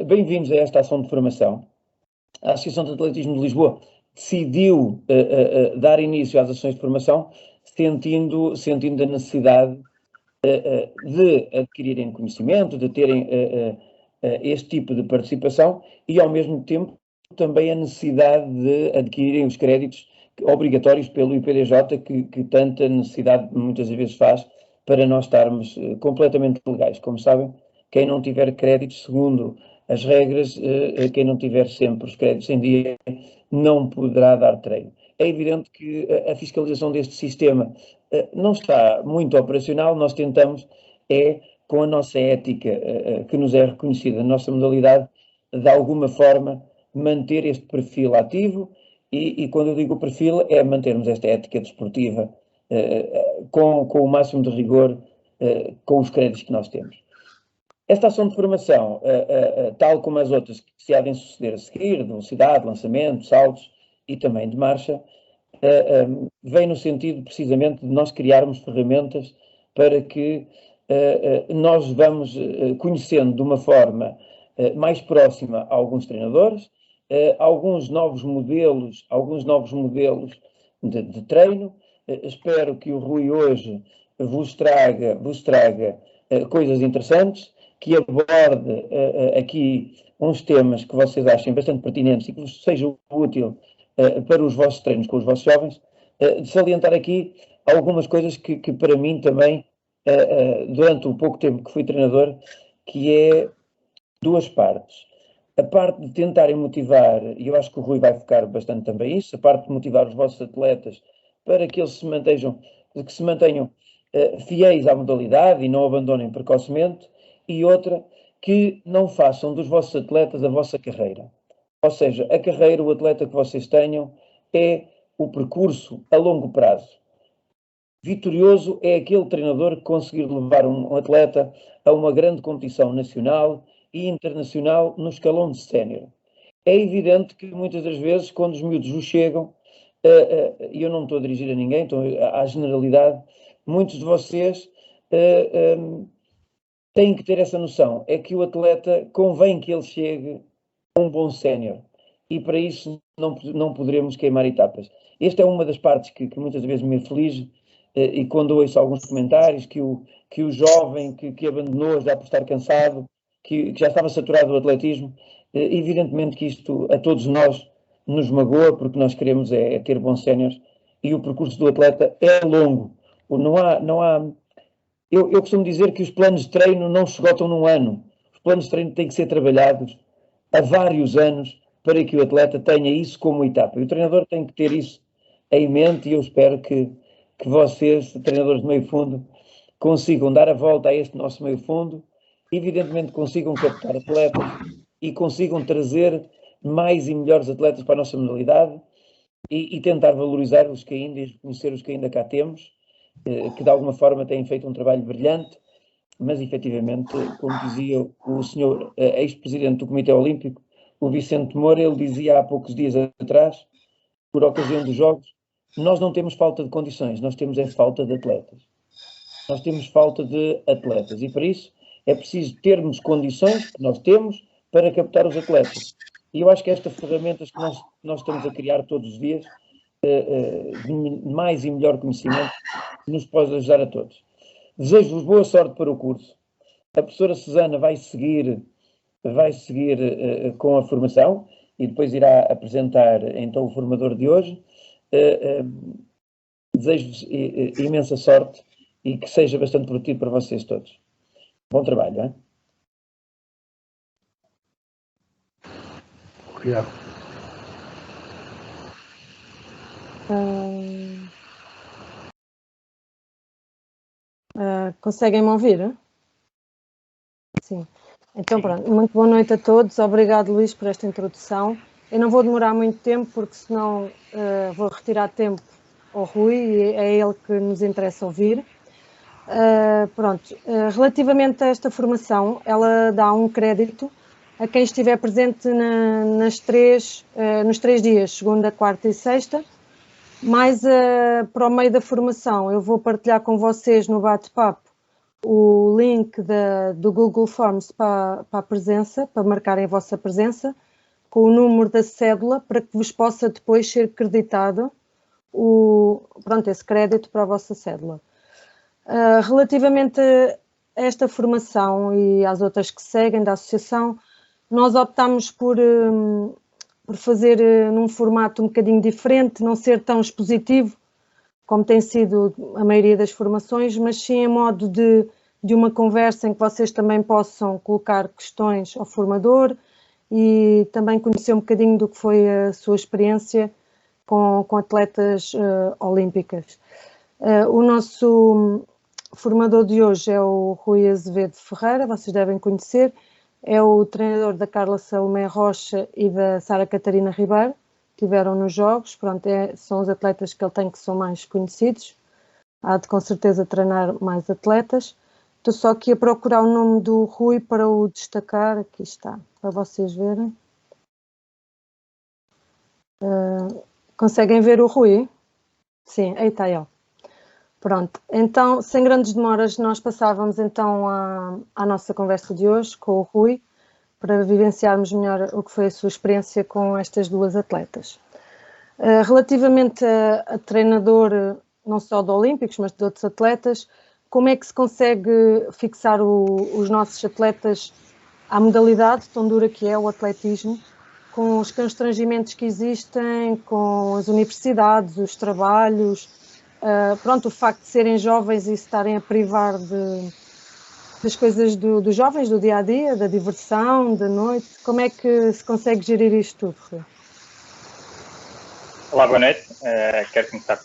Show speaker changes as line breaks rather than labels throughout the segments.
Bem-vindos a esta ação de formação. A Associação de Atletismo de Lisboa decidiu dar início às ações de formação, sentindo a necessidade de adquirirem conhecimento, de terem este tipo de participação e, ao mesmo tempo, também a necessidade de adquirirem os créditos obrigatórios pelo IPDJ, que tanta necessidade muitas vezes faz para nós estarmos completamente legais. Como sabem, quem não tiver créditos, segundo as regras, quem não tiver sempre os créditos em dia, não poderá dar treino. É evidente que a fiscalização deste sistema não está muito operacional. Nós tentamos, com a nossa ética que nos é reconhecida, a nossa modalidade, de alguma forma, manter este perfil ativo e quando eu digo perfil, é mantermos esta ética desportiva com o máximo de rigor, com os créditos que nós temos. Esta ação de formação, tal como as outras que se há de suceder a seguir, de velocidade, lançamento, saltos e também de marcha, vem no sentido precisamente de nós criarmos ferramentas para que nós vamos conhecendo de uma forma mais próxima a alguns treinadores, alguns novos modelos de treino. Espero que o Rui hoje vos traga coisas interessantes, que aborde aqui uns temas que vocês achem bastante pertinentes e que vos sejam útil para os vossos treinos com os vossos jovens, de salientar aqui algumas coisas que para mim também, durante o pouco tempo que fui treinador, que é duas partes. A parte de tentarem motivar, e eu acho que o Rui vai focar bastante também isso, a parte de motivar os vossos atletas para que eles se mantenham fiéis à modalidade e não abandonem precocemente, e outra, que não façam dos vossos atletas a vossa carreira. Ou seja, a carreira, o atleta que vocês tenham, é o percurso a longo prazo. Vitorioso é aquele treinador que conseguir levar um atleta a uma grande competição nacional e internacional no escalão de sénior. É evidente que muitas das vezes, quando os miúdos vos chegam, e eu não me estou a dirigir a ninguém, estou à generalidade, muitos de vocês têm que ter essa noção, é que o atleta convém que ele chegue a um bom sénior, e para isso não poderemos queimar etapas. Esta é uma das partes que muitas vezes me aflige, e quando ouço alguns comentários que o jovem que abandonou já por estar cansado, que já estava saturado do atletismo, evidentemente que isto a todos nós nos magoa, porque nós queremos ter bons séniores, e o percurso do atleta é longo. Não há eu costumo dizer que os planos de treino não se esgotam num ano. Os planos de treino têm que ser trabalhados há vários anos para que o atleta tenha isso como etapa. E o treinador tem que ter isso em mente, e eu espero que vocês, treinadores de meio fundo, consigam dar a volta a este nosso meio fundo, evidentemente consigam captar atletas e consigam trazer mais e melhores atletas para a nossa modalidade e tentar valorizar os que ainda e reconhecer os que ainda cá temos, que de alguma forma têm feito um trabalho brilhante, mas efetivamente, como dizia o senhor ex-presidente do Comitê Olímpico, o Vicente Moura, ele dizia há poucos dias atrás, por ocasião dos Jogos, nós não temos falta de condições, nós temos falta de atletas. Nós temos falta de atletas e para isso é preciso termos condições que nós temos para captar os atletas. E eu acho que estas ferramentas que nós estamos a criar todos os dias, de mais e melhor conhecimento, nos pode ajudar a todos. Desejo-vos boa sorte para o curso. A professora Susana vai seguir com a formação e depois irá apresentar então o formador de hoje. Desejo-vos imensa sorte e que seja bastante produtivo para vocês todos. Bom trabalho, hein?
Obrigado.
Conseguem-me ouvir? Sim. Então, pronto. Muito boa noite a todos. Obrigado, Luís, por esta introdução. Eu não vou demorar muito tempo, porque senão vou retirar tempo ao Rui, e é ele que nos interessa ouvir. Relativamente a esta formação, ela dá um crédito a quem estiver presente nos 3 dias, segunda, quarta e sexta, mais para o meio da formação. Eu vou partilhar com vocês no bate-papo o link do Google Forms para a presença, para marcarem a vossa presença, com o número da cédula, para que vos possa depois ser creditado esse crédito para a vossa cédula. Relativamente a esta formação e às outras que seguem da associação, nós optámos por fazer num formato um bocadinho diferente, não ser tão expositivo, como tem sido a maioria das formações, mas sim em modo de uma conversa em que vocês também possam colocar questões ao formador e também conhecer um bocadinho do que foi a sua experiência com atletas olímpicas. O nosso formador de hoje é o Rui Azevedo Ferreira, vocês devem conhecer, é o treinador da Carla Salomé Rocha e da Sara Catarina Ribeiro, que estiveram nos Jogos, pronto, são os atletas que ele tem que são mais conhecidos, há de com certeza treinar mais atletas. Estou só aqui a procurar o nome do Rui para o destacar, aqui está, para vocês verem. Conseguem ver o Rui? Sim, aí está ele. Pronto, então, sem grandes demoras, nós passávamos então à nossa conversa de hoje com o Rui, para vivenciarmos melhor o que foi a sua experiência com estas duas atletas. Relativamente a treinador, não só de Olímpicos, mas de outros atletas, como é que se consegue fixar os nossos atletas à modalidade tão dura que é o atletismo, com os constrangimentos que existem, com as universidades, os trabalhos, o facto de serem jovens e se estarem a privar das coisas dos jovens, do dia-a-dia, da diversão, da noite, como é que se consegue gerir isto tudo, Rui?
Olá, boa noite. Quero começar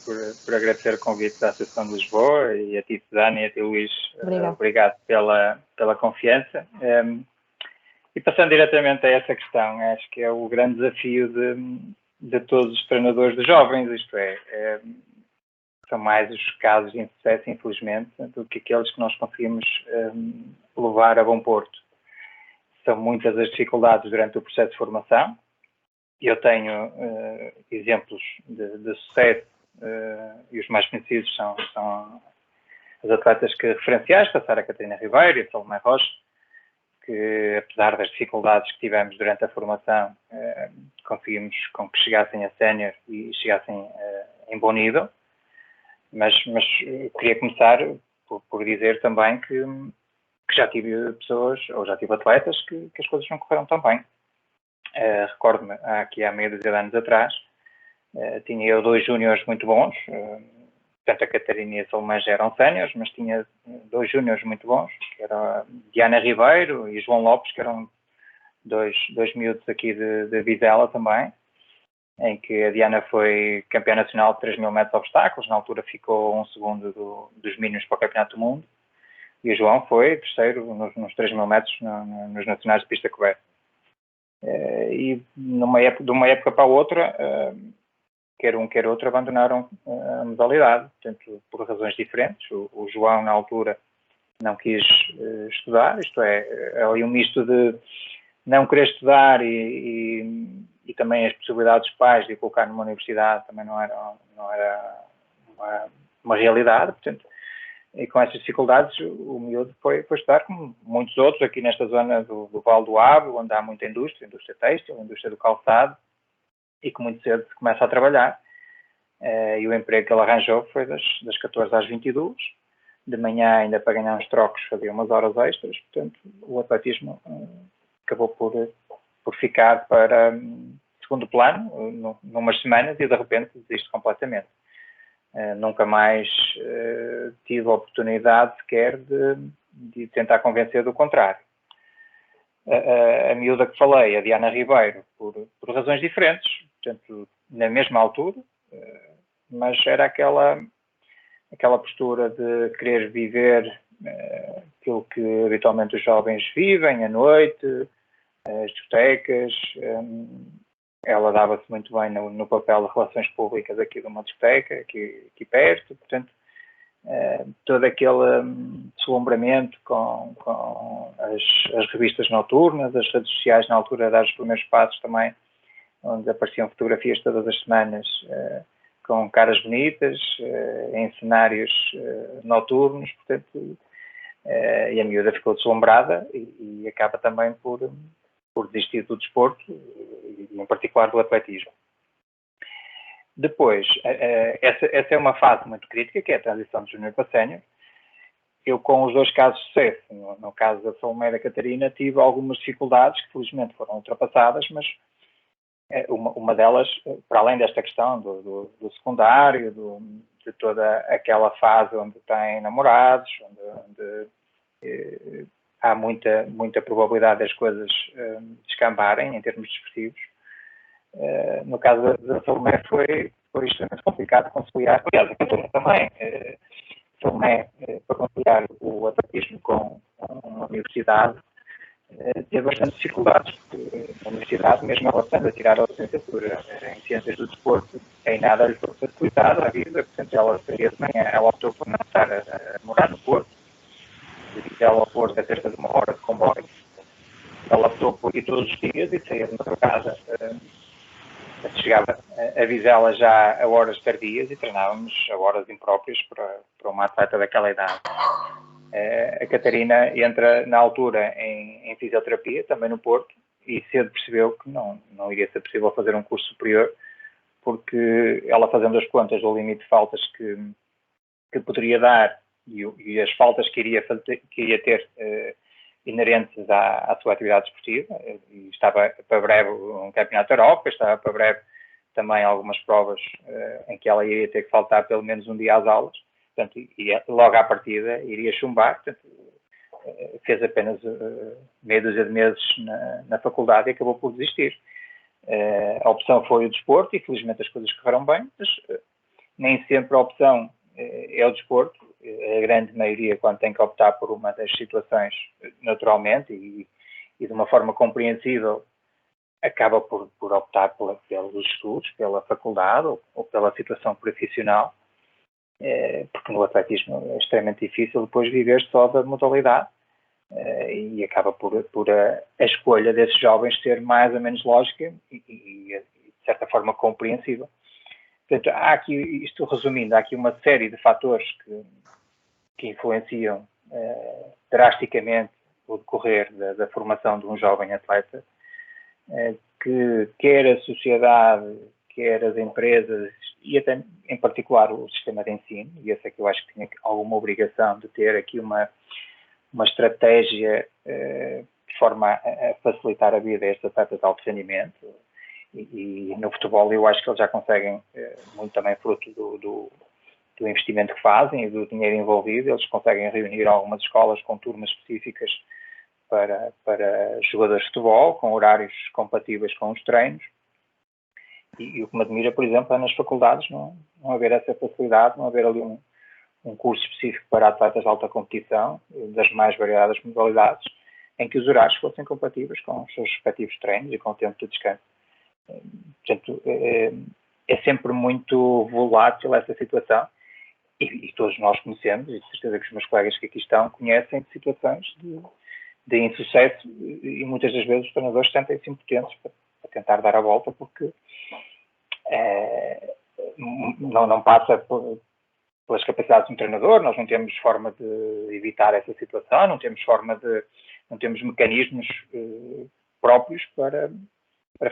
por agradecer o convite da Associação de Lisboa e a ti, Susana, e a ti, Luís. Obrigado pela confiança. E passando diretamente a essa questão, acho que é o grande desafio de todos os treinadores de jovens, isto é, são mais os casos de insucesso, infelizmente, do que aqueles que nós conseguimos levar a bom porto. São muitas as dificuldades durante o processo de formação. Eu tenho exemplos de sucesso e os mais conhecidos são as atletas referenciais, a Sara Catarina Ribeiro e a Salomé Rocha, que apesar das dificuldades que tivemos durante a formação, conseguimos com que chegassem a sénior e chegassem em bom nível. Mas queria começar por dizer também que já tive pessoas, ou já tive atletas, que as coisas não correram tão bem. Recordo-me, aqui há meia dúzia de anos atrás, tinha eu 2 júniores muito bons, tanto a Catarina e a Salomé já eram séniores, mas tinha 2 júniores muito bons, que eram a Diana Ribeiro e João Lopes, que eram dois miúdos aqui de Vizela também, em que a Diana foi campeã nacional de 3.000 metros de obstáculos, na altura ficou 1 segundo dos mínimos para o Campeonato do Mundo, e o João foi terceiro nos 3.000 metros nos nacionais de pista coberta. E de uma época para a outra, quer um quer outro abandonaram a modalidade, portanto, por razões diferentes. O João, na altura, não quis estudar, isto é ali um misto de não querer estudar e também as possibilidades dos pais de colocar numa universidade também não era uma realidade, portanto, e com essas dificuldades o miúdo foi estudar, como muitos outros aqui nesta zona do Vale do Ave, onde há muita indústria têxtil, indústria do calçado, e que muito cedo se começa a trabalhar. E o emprego que ele arranjou foi das 14 às 22, de manhã ainda para ganhar uns trocos fazia umas horas extras, portanto o atletismo acabou por ficar para segundo plano, numas semanas, e de repente desiste completamente. Nunca mais tive a oportunidade sequer de tentar convencer do contrário. A miúda que falei, a Diana Ribeiro, por razões diferentes, portanto, na mesma altura, mas era aquela postura de querer viver aquilo que habitualmente os jovens vivem, à noite, as discotecas. Ela dava-se muito bem no papel de relações públicas aqui de uma discoteca, aqui perto, portanto, todo aquele deslumbramento com as revistas noturnas, as redes sociais na altura a dar os primeiros passos também, onde apareciam fotografias todas as semanas com caras bonitas, em cenários noturnos, portanto, e a miúda ficou deslumbrada e acaba também por desistir do desporto, e em particular do atletismo. Depois, essa é uma fase muito crítica, que é a transição de júnior para sénior. Eu, com os 2 casos de sucesso, no caso da Salomé e da Catarina, tive algumas dificuldades que felizmente foram ultrapassadas, mas uma delas, para além desta questão do secundário, de toda aquela fase onde tem namorados, onde há muita probabilidade das coisas descambarem em termos desportivos. No caso da Salomé foi extremamente complicado conciliar, aliás, a Catarina também, Salomé, para conciliar o atletismo com a universidade, teve bastante dificuldades, porque a universidade, mesmo ela estando a tirar a licenciatura em Ciências do Desporto, em nada lhe foi facilitada a vida, portanto ela saía de manhã, ela optou por não estar a morar no Porto, de ela ao Porto é cerca de 1 hora de comboio, ela optou por ir todos os dias e saía de uma casa, chegava a Vizela já a horas tardias e treinávamos a horas impróprias para uma atleta daquela idade. A Catarina entra na altura em fisioterapia, também no Porto, e cedo percebeu que não iria ser possível fazer um curso superior, porque ela, fazendo as contas do limite de faltas que poderia dar e as faltas que iria ter inerentes à sua atividade esportiva, e estava para breve um campeonato da Europa, estava para breve também algumas provas em que ela iria ter que faltar pelo menos um dia às aulas, portanto, logo à partida iria chumbar, portanto, fez apenas meia dúzia de meses na faculdade e acabou por desistir. A opção foi o desporto e felizmente as coisas correram bem, mas nem sempre a opção é o desporto. A grande maioria, quando tem que optar por uma das situações, naturalmente e de uma forma compreensível, acaba por optar pelos estudos, pela faculdade ou pela situação profissional, porque no atletismo é extremamente difícil depois viver só da modalidade, e acaba por a escolha desses jovens ser mais ou menos lógica e de certa forma compreensível. Portanto, há aqui, isto resumindo, há aqui uma série de fatores que influenciam drasticamente o decorrer da formação de um jovem atleta, que quer a sociedade, quer as empresas e até em particular o sistema de ensino, e esse é que eu acho que tinha alguma obrigação de ter aqui uma estratégia de forma a facilitar a vida a estes atletas de alto rendimento. E no futebol eu acho que eles já conseguem, muito também fruto do investimento que fazem e do dinheiro envolvido, eles conseguem reunir algumas escolas com turmas específicas para jogadores de futebol, com horários compatíveis com os treinos. E o que me admira, por exemplo, é nas faculdades não haver essa facilidade, não haver ali um curso específico para atletas de alta competição, das mais variadas modalidades, em que os horários fossem compatíveis com os seus respectivos treinos e com o tempo de descanso. Portanto, é sempre muito volátil essa situação e todos nós conhecemos, e de certeza que os meus colegas que aqui estão conhecem de situações de insucesso e muitas das vezes os treinadores sentem-se impotentes para tentar dar a volta porque não passa pelas capacidades de um treinador, nós não temos forma de evitar essa situação, não temos mecanismos próprios para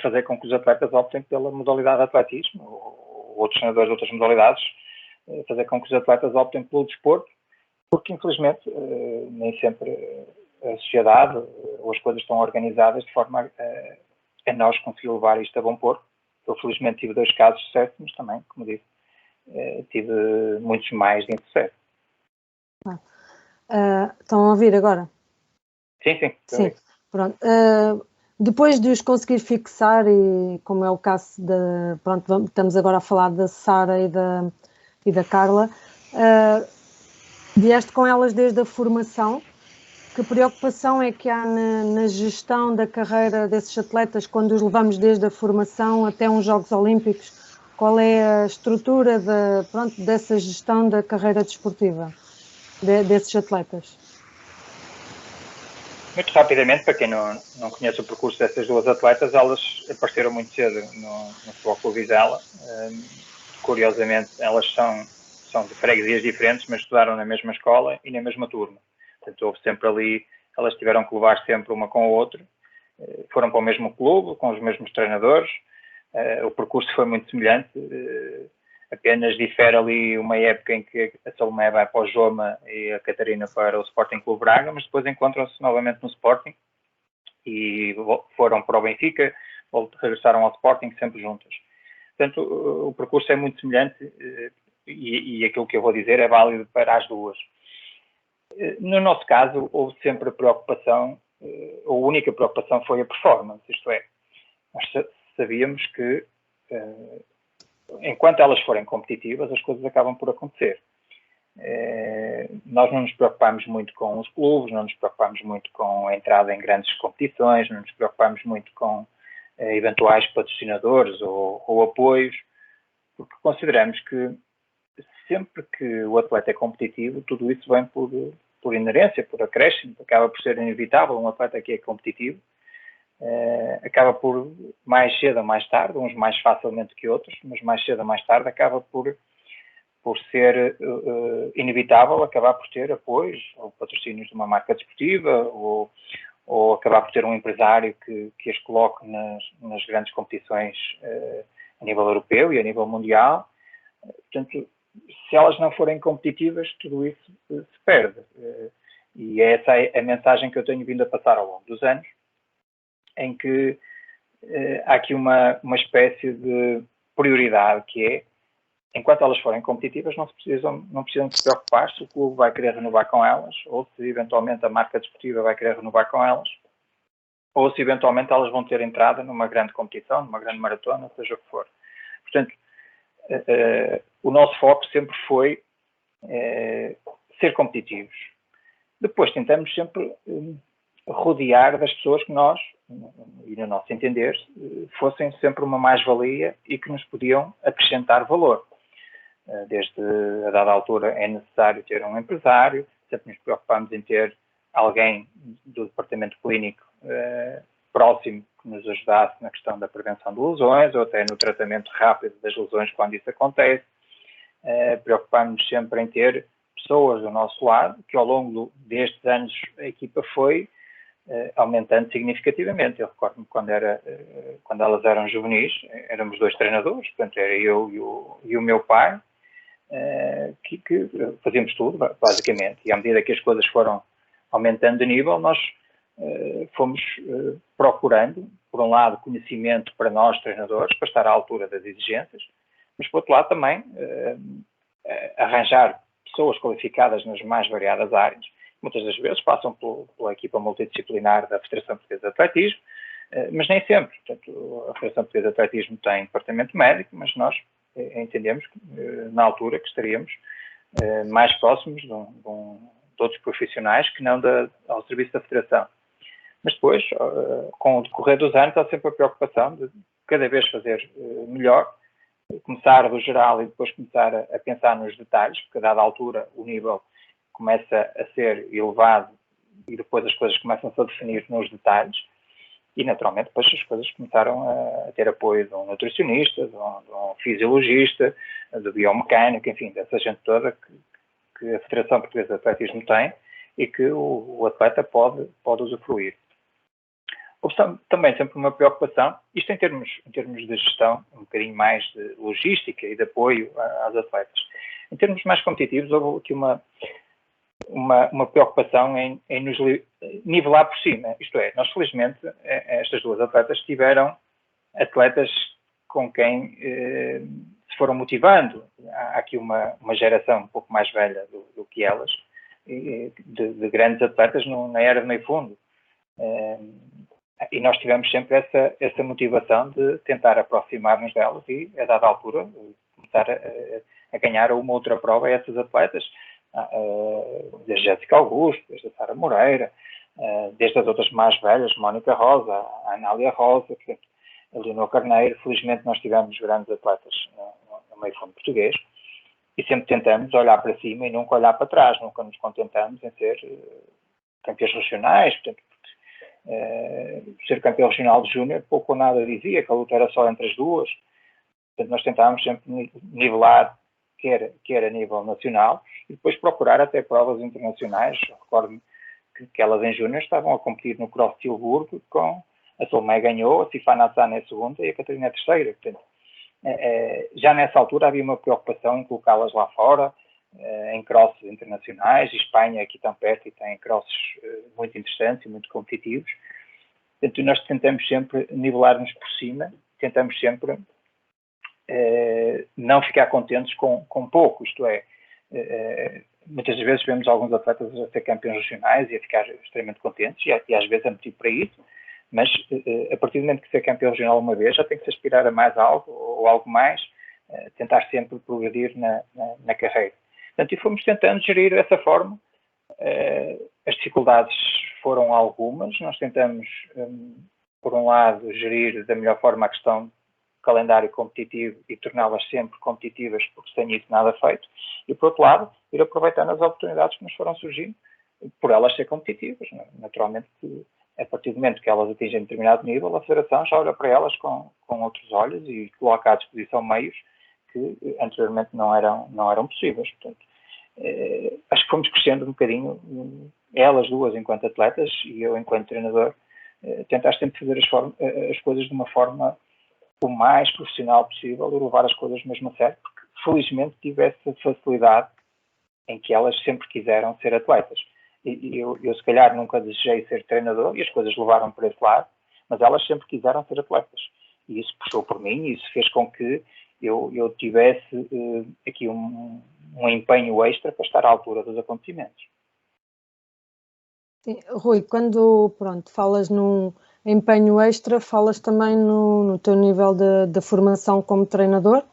fazer com que os atletas optem pela modalidade de atletismo, ou outros treinadores de outras modalidades, fazer com que os atletas optem pelo desporto, porque infelizmente nem sempre a sociedade ou as coisas estão organizadas de forma a nós conseguir levar isto a bom porto. Eu felizmente tive 2 casos de sucesso, mas também, como disse, tive muitos mais de insucesso.
Estão a ouvir agora?
Sim.
Pronto. Depois de os conseguir fixar, e como é o caso estamos agora a falar da Sara e da Carla, vieste com elas desde a formação. Que preocupação é que há na gestão da carreira desses atletas quando os levamos desde a formação até uns Jogos Olímpicos? Qual é a estrutura dessa gestão da carreira desportiva desses atletas?
Muito rapidamente, para quem não conhece o percurso dessas 2 atletas, elas apareceram muito cedo no Futebol Clube Vizela. Curiosamente, elas são de freguesias diferentes, mas estudaram na mesma escola e na mesma turma. Portanto, houve sempre ali, elas tiveram que levar sempre uma com a outra, foram para o mesmo clube, com os mesmos treinadores, o percurso foi muito semelhante, apenas difere ali uma época em que a Salomé vai para o Joma e a Catarina para o Sporting Clube Braga, mas depois encontram-se novamente no Sporting e foram para o Benfica, regressaram ao Sporting sempre juntas. Portanto, o percurso é muito semelhante e aquilo que eu vou dizer é válido para as duas. No nosso caso, houve sempre a preocupação, a única preocupação foi a performance, isto é, nós sabíamos que enquanto elas forem competitivas, as coisas acabam por acontecer. Nós não nos preocupamos muito com os clubes, não nos preocupamos muito com a entrada em grandes competições, não nos preocupamos muito com eventuais patrocinadores ou apoios, porque consideramos que sempre que o atleta é competitivo, tudo isso vem por inerência, por acréscimo, acaba por ser inevitável. Um atleta que é competitivo acaba por, mais cedo ou mais tarde, uns mais facilmente que outros, mas mais cedo ou mais tarde acaba por ser inevitável acabar por ter apoios ou patrocínios de uma marca desportiva ou acabar por ter um empresário que as coloque nas grandes competições a nível europeu e a nível mundial. Portanto, se elas não forem competitivas, tudo isso se perde. E essa é a mensagem que eu tenho vindo a passar ao longo dos anos, em que há aqui uma espécie de prioridade que é, enquanto elas forem competitivas, não precisam se preocupar se o clube vai querer renovar com elas, ou se eventualmente a marca desportiva vai querer renovar com elas, ou se eventualmente elas vão ter entrada numa grande competição, numa grande maratona, seja o que for. Portanto, o nosso foco sempre foi ser competitivos. Depois tentamos sempre rodear das pessoas que nós, e no nosso entender, fossem sempre uma mais-valia e que nos podiam acrescentar valor. Desde a dada altura é necessário ter um empresário, sempre nos preocupamos em ter alguém do departamento clínico próximo que nos ajudasse na questão da prevenção de lesões ou até no tratamento rápido das lesões quando isso acontece. Preocupamos-nos sempre em ter pessoas do nosso lado, que ao longo destes anos a equipa foi aumentando significativamente. Eu recordo-me quando elas eram juvenis, éramos 2 treinadores, portanto era eu e o meu pai, que fazíamos tudo, basicamente. E à medida que as coisas foram aumentando de nível, nós fomos procurando, por um lado, conhecimento para nós, treinadores, para estar à altura das exigências, mas, por outro lado, também arranjar pessoas qualificadas nas mais variadas áreas. Muitas das vezes passam pela equipa multidisciplinar da Federação Portuguesa de Atletismo, mas nem sempre. Portanto, a Federação Portuguesa de Atletismo tem departamento médico, mas nós entendemos na altura que estaríamos mais próximos de outros profissionais que não ao serviço da Federação. Mas depois, com o decorrer dos anos, há sempre a preocupação de cada vez fazer melhor, começar do geral e depois começar a pensar nos detalhes, porque a dada altura o nível começa a ser elevado e depois as coisas começam-se a definir nos detalhes e naturalmente depois as coisas começaram a ter apoio de um nutricionista, de um fisiologista, do biomecânico, enfim, dessa gente toda que a Federação Portuguesa de Atletismo tem e que o atleta pode usufruir. Houve também sempre uma preocupação, isto em termos de gestão, um bocadinho mais de logística e de apoio às atletas. Em termos mais competitivos, houve aqui uma preocupação em nos nivelar por cima. Isto é, nós felizmente, estas 2 atletas tiveram atletas com quem se foram motivando. Há aqui uma geração um pouco mais velha do que elas, de grandes atletas na era de meio fundo. E nós tivemos sempre essa motivação de tentar aproximar-nos delas e, a dada altura, começar a ganhar uma outra prova a essas atletas, desde a Jéssica Augusto, desde a Sara Moreira, desde as outras mais velhas, Mónica Rosa, a Anália Rosa, a Leonor Carneiro. Felizmente nós tivemos grandes atletas no meio fundo português e sempre tentamos olhar para cima e nunca olhar para trás, nunca nos contentamos em ser campeões regionais. Portanto, ser campeão regional de júnior pouco ou nada dizia, que a luta era só entre as duas. Portanto, nós tentávamos sempre nivelar, quer a nível nacional, e depois procurar até provas internacionais. Recordo-me que elas em júnior estavam a competir no Cross Tilburg com a Solmé ganhou, a Sifana Azana é a segunda e a Catarina é a terceira. Portanto, já nessa altura havia uma preocupação em colocá-las lá fora, em crosses internacionais. E Espanha, aqui tão perto, e tem crosses muito interessantes e muito competitivos. Portanto, nós tentamos sempre nivelar-nos por cima, tentamos sempre não ficar contentes com pouco, isto é, muitas vezes vemos alguns atletas a ser campeões regionais e a ficar extremamente contentes, e às vezes é motivo para isso, mas a partir do momento que ser campeão regional uma vez, já tem que se aspirar a mais algo, ou algo mais, tentar sempre progredir na carreira. Portanto, e fomos tentando gerir dessa forma. As dificuldades foram algumas, nós tentamos, por um lado, gerir da melhor forma a questão calendário competitivo e torná-las sempre competitivas, porque sem isso nada feito, e por outro lado, ir aproveitando as oportunidades que nos foram surgindo, por elas ser competitivas. Naturalmente, a partir do momento que elas atingem determinado nível, a Federação já olha para elas com outros olhos e coloca à disposição meios que anteriormente não eram possíveis. Portanto, acho que fomos crescendo um bocadinho, elas duas enquanto atletas e eu enquanto treinador, tentar sempre fazer as coisas de uma forma o mais profissional possível e levar as coisas mesmo a sério, porque felizmente tive essa facilidade em que elas sempre quiseram ser atletas. E eu se calhar nunca desejei ser treinador e as coisas levaram para esse lado, mas elas sempre quiseram ser atletas. E isso puxou por mim e isso fez com que eu tivesse aqui um empenho extra para estar à altura dos acontecimentos.
Sim, Rui, quando falas num empenho extra, falas também no teu nível de formação como treinador.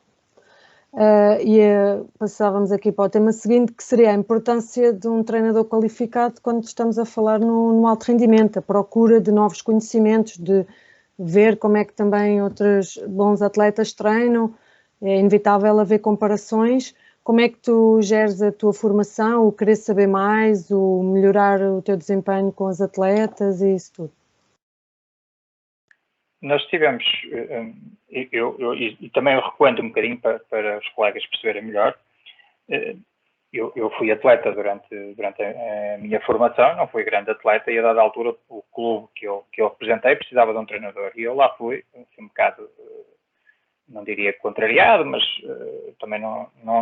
Passávamos aqui para o tema seguinte, que seria a importância de um treinador qualificado quando estamos a falar no alto rendimento, a procura de novos conhecimentos, de ver como é que também outros bons atletas treinam. É inevitável haver comparações. Como é que tu geres a tua formação, o querer saber mais, o melhorar o teu desempenho com os atletas e isso tudo?
Nós tivemos, e também eu recuando um bocadinho para os colegas perceberem melhor, eu fui atleta durante a minha formação, não fui grande atleta e a dada altura o clube que eu representei precisava de um treinador e eu lá fui, assim, um bocado, não diria contrariado, mas também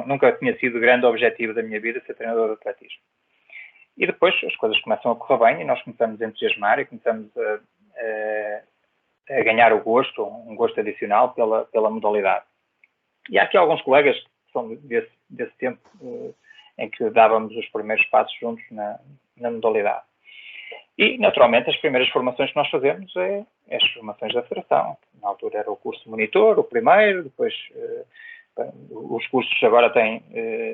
nunca tinha sido grande objetivo da minha vida ser treinador de atletismo. E depois as coisas começam a correr bem e nós começamos a entusiasmar e começamos a ganhar o gosto, um gosto adicional pela modalidade. E há aqui alguns colegas que são desse tempo em que dávamos os primeiros passos juntos na modalidade. E, naturalmente, as primeiras formações que nós fazemos é as formações da Federação. Na altura era o curso de monitor, o primeiro, depois os cursos agora têm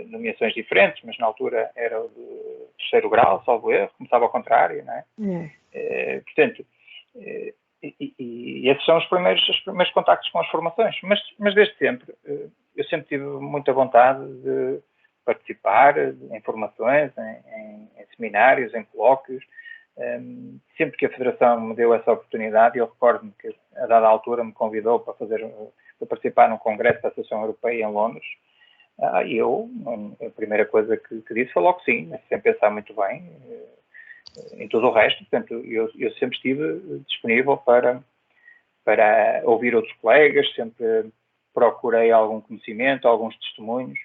nomeações diferentes, mas na altura era o de terceiro grau, salvo erro, começava ao contrário, não é? Portanto, e esses são os primeiros contactos com as formações. Mas desde sempre, eu sempre tive muita vontade de participar em formações, em seminários, em colóquios. Sempre que a Federação me deu essa oportunidade, eu recordo-me que a dada altura me convidou para participar num congresso da Associação Europeia em Londres. E eu, a primeira coisa que disse foi logo sim, sem pensar muito bem em tudo o resto. Portanto, eu sempre estive disponível para ouvir outros colegas, sempre procurei algum conhecimento, alguns testemunhos.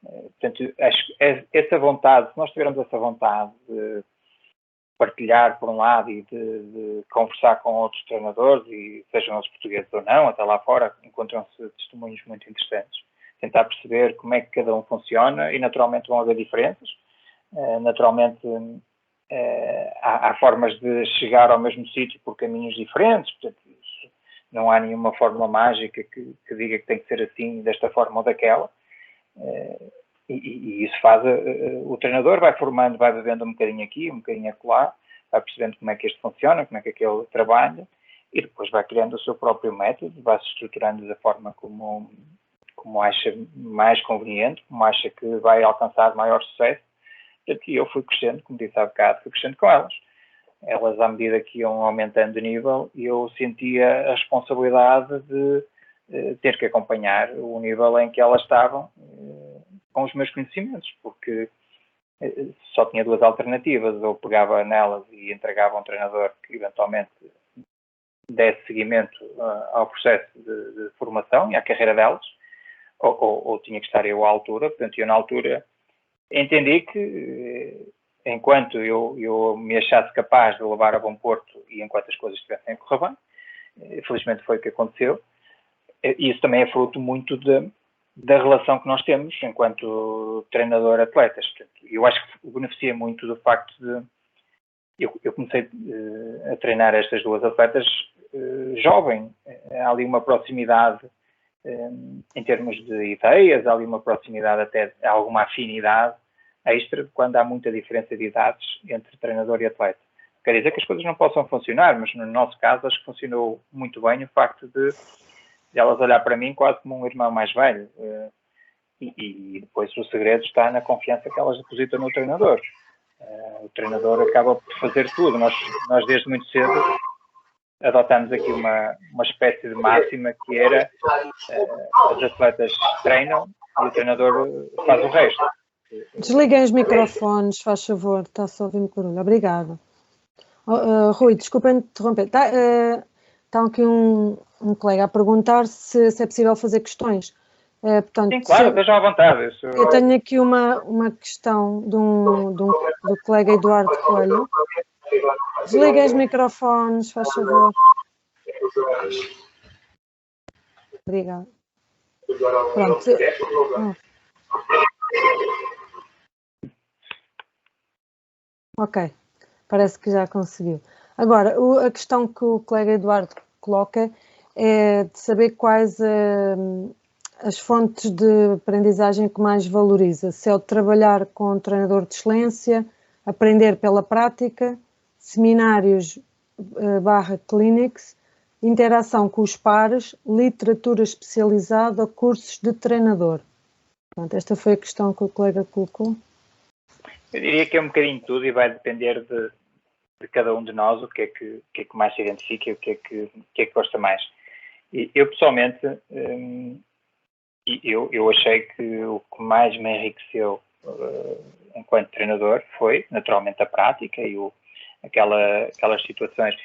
Portanto, acho que essa vontade, se nós tivermos essa vontade de partilhar por um lado e de conversar com outros treinadores, e sejam eles portugueses ou não, até lá fora encontram-se testemunhos muito interessantes. Tentar perceber como é que cada um funciona e naturalmente vão haver diferenças. Naturalmente há formas de chegar ao mesmo sítio por caminhos diferentes, portanto, não há nenhuma fórmula mágica que diga que tem que ser assim, desta forma ou daquela. E isso faz, o treinador vai formando, vai bebendo um bocadinho aqui, um bocadinho acolá, vai percebendo como é que este funciona, como é que aquele trabalha, e depois vai criando o seu próprio método, vai se estruturando da forma como acha mais conveniente, como acha que vai alcançar maior sucesso. E eu fui crescendo, como disse há bocado, fui crescendo com elas. Elas, à medida que iam aumentando de nível, eu sentia a responsabilidade de ter que acompanhar o nível em que elas estavam com os meus conhecimentos, porque só tinha duas alternativas, ou pegava nelas e entregava a um treinador que eventualmente desse seguimento ao processo de formação e à carreira delas, ou tinha que estar eu à altura. Portanto, eu na altura entendi que enquanto eu me achasse capaz de levar a bom porto e enquanto as coisas estivessem a correr bem, felizmente foi o que aconteceu. E isso também é fruto muito da relação que nós temos enquanto treinador-atletas. Eu acho que beneficia muito do facto de... Eu comecei a treinar estas duas atletas jovem. Há ali uma proximidade em termos de ideias, há ali uma proximidade, até alguma afinidade extra, quando há muita diferença de idades entre treinador e atleta. Quer dizer que as coisas não possam funcionar, mas no nosso caso acho que funcionou muito bem o facto de elas olhar para mim quase como um irmão mais velho. E depois o segredo está na confiança que elas depositam no treinador. O treinador acaba por fazer tudo. Nós desde muito cedo adotamos aqui uma espécie de máxima que era as atletas treinam e o treinador faz o resto.
Desliguem os microfones, faz favor, está só a ouvir barulho. Obrigada. Rui, desculpa interromper. Está aqui um colega a perguntar se é possível fazer questões. Portanto,
sim, claro, esteja à vontade.
Eu tenho aqui uma questão do colega Eduardo Coelho. Desliguem os microfones, faz favor. Obrigada. Pronto. Ok, parece que já conseguiu. Agora, a questão que o colega Eduardo coloca é de saber quais as fontes de aprendizagem que mais valoriza. Se é o trabalhar com um treinador de excelência, aprender pela prática, seminários / clinics, interação com os pares, literatura especializada, cursos de treinador. Pronto, esta foi a questão que o colega colocou.
Eu diria que é um bocadinho tudo e vai depender de cada um de nós o que é que mais se identifica e o que é que gosta mais. E eu, pessoalmente, eu achei que o que mais me enriqueceu enquanto treinador foi, naturalmente, a prática e aquelas situações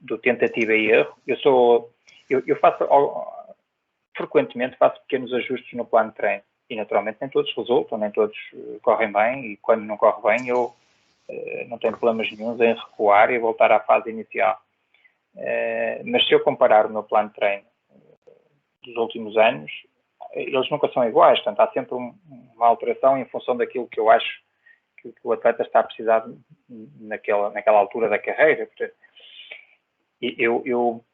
do tentativa e erro. Eu frequentemente faço pequenos ajustes no plano de treino. E, naturalmente, nem todos resultam, nem todos correm bem. E, quando não corre bem, eu não tenho problemas nenhums em recuar e voltar à fase inicial. Mas, se eu comparar o meu plano de treino dos últimos anos, eles nunca são iguais. Portanto, há sempre uma alteração em função daquilo que eu acho que o atleta está a precisar naquela altura da carreira. Portanto, eu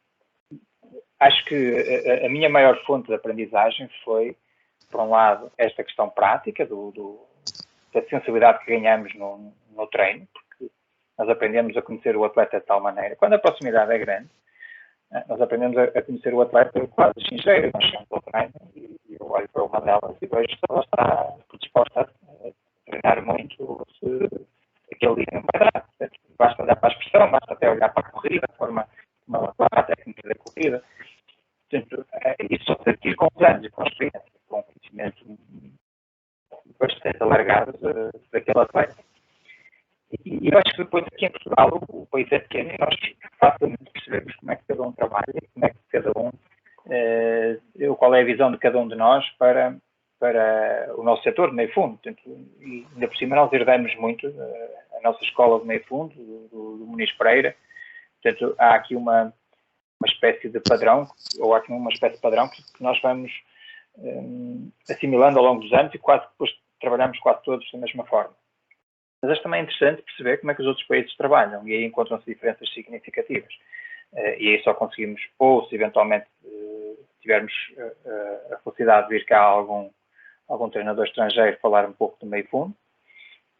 acho que a minha maior fonte de aprendizagem foi, por um lado, esta questão prática da sensibilidade que ganhamos no treino, porque nós aprendemos a conhecer o atleta de tal maneira. Quando a proximidade é grande, nós aprendemos a conhecer o atleta quase sincero. Nós chegamos ao treino e eu olho para uma delas e vejo se ela está disposta a treinar muito, se aquele dia não vai dar. Basta olhar para a expressão, basta até olhar para a corrida, a forma como ela está, a técnica da corrida. Portanto, isso só tem que ir com os anos e com a experiência, com conhecimento bastante alargado daquele atleta. E eu acho que depois aqui em Portugal o país é pequeno e nós facilmente percebemos como é que cada um trabalha, como é que cada um, qual é a visão de cada um de nós para o nosso setor de meio fundo. Portanto, e ainda por cima nós herdamos muito a nossa escola de meio fundo, do Muniz Pereira. Portanto, há aqui uma espécie de padrão, ou há aqui uma espécie de padrão que nós vamos assimilando ao longo dos anos e quase depois trabalhamos quase todos da mesma forma. Mas acho também interessante perceber como é que os outros países trabalham e aí encontram-se diferenças significativas. E aí só conseguimos, ou se eventualmente tivermos a felicidade de vir cá algum treinador estrangeiro falar um pouco do meio fundo,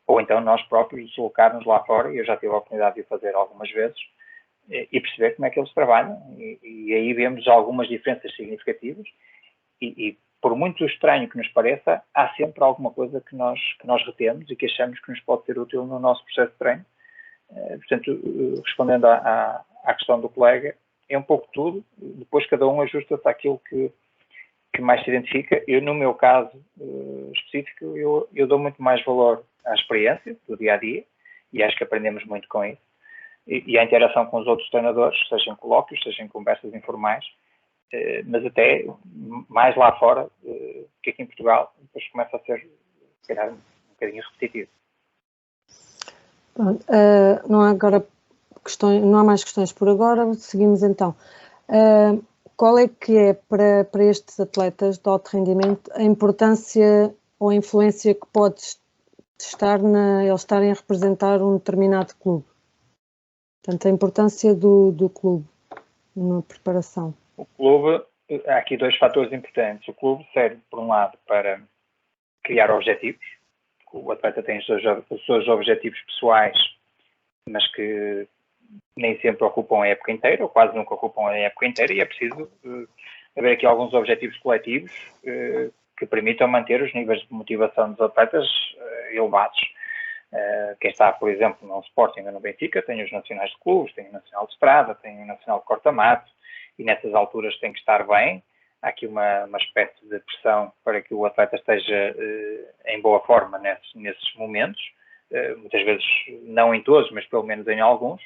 ou então nós próprios deslocarmos lá fora, e eu já tive a oportunidade de o fazer algumas vezes, e perceber como é que eles trabalham. E aí vemos algumas diferenças significativas e por muito estranho que nos pareça, há sempre alguma coisa que nós retemos e que achamos que nos pode ser útil no nosso processo de treino. Portanto, respondendo à questão do colega, é um pouco tudo. Depois cada um ajusta-se àquilo que mais se identifica. Eu, no meu caso específico, eu dou muito mais valor à experiência do dia-a-dia, e acho que aprendemos muito com isso. E a interação com os outros treinadores, seja em colóquios, seja em conversas informais, mas até mais lá fora, que aqui em Portugal, depois começa a ser, se calhar, um bocadinho repetitivo.
Pronto, não há agora questões, não há mais questões por agora, seguimos então. Qual é que é para estes atletas de alto rendimento a importância ou a influência que pode estar eles estarem a representar um determinado clube? Portanto, a importância do clube na preparação.
O clube, há aqui dois fatores importantes. O clube serve, por um lado, para criar objetivos. O atleta tem os seus objetivos pessoais, mas que nem sempre ocupam a época inteira, ou quase nunca ocupam a época inteira, e é preciso haver aqui alguns objetivos coletivos que permitam manter os níveis de motivação dos atletas elevados. Quem está, por exemplo, no Sporting ou no Benfica, tem os nacionais de clubes, tem o nacional de estrada, tem o nacional de corta-mato, e nessas alturas tem que estar bem. Há aqui uma espécie de pressão para que o atleta esteja em boa forma nesses momentos, muitas vezes não em todos, mas pelo menos em alguns.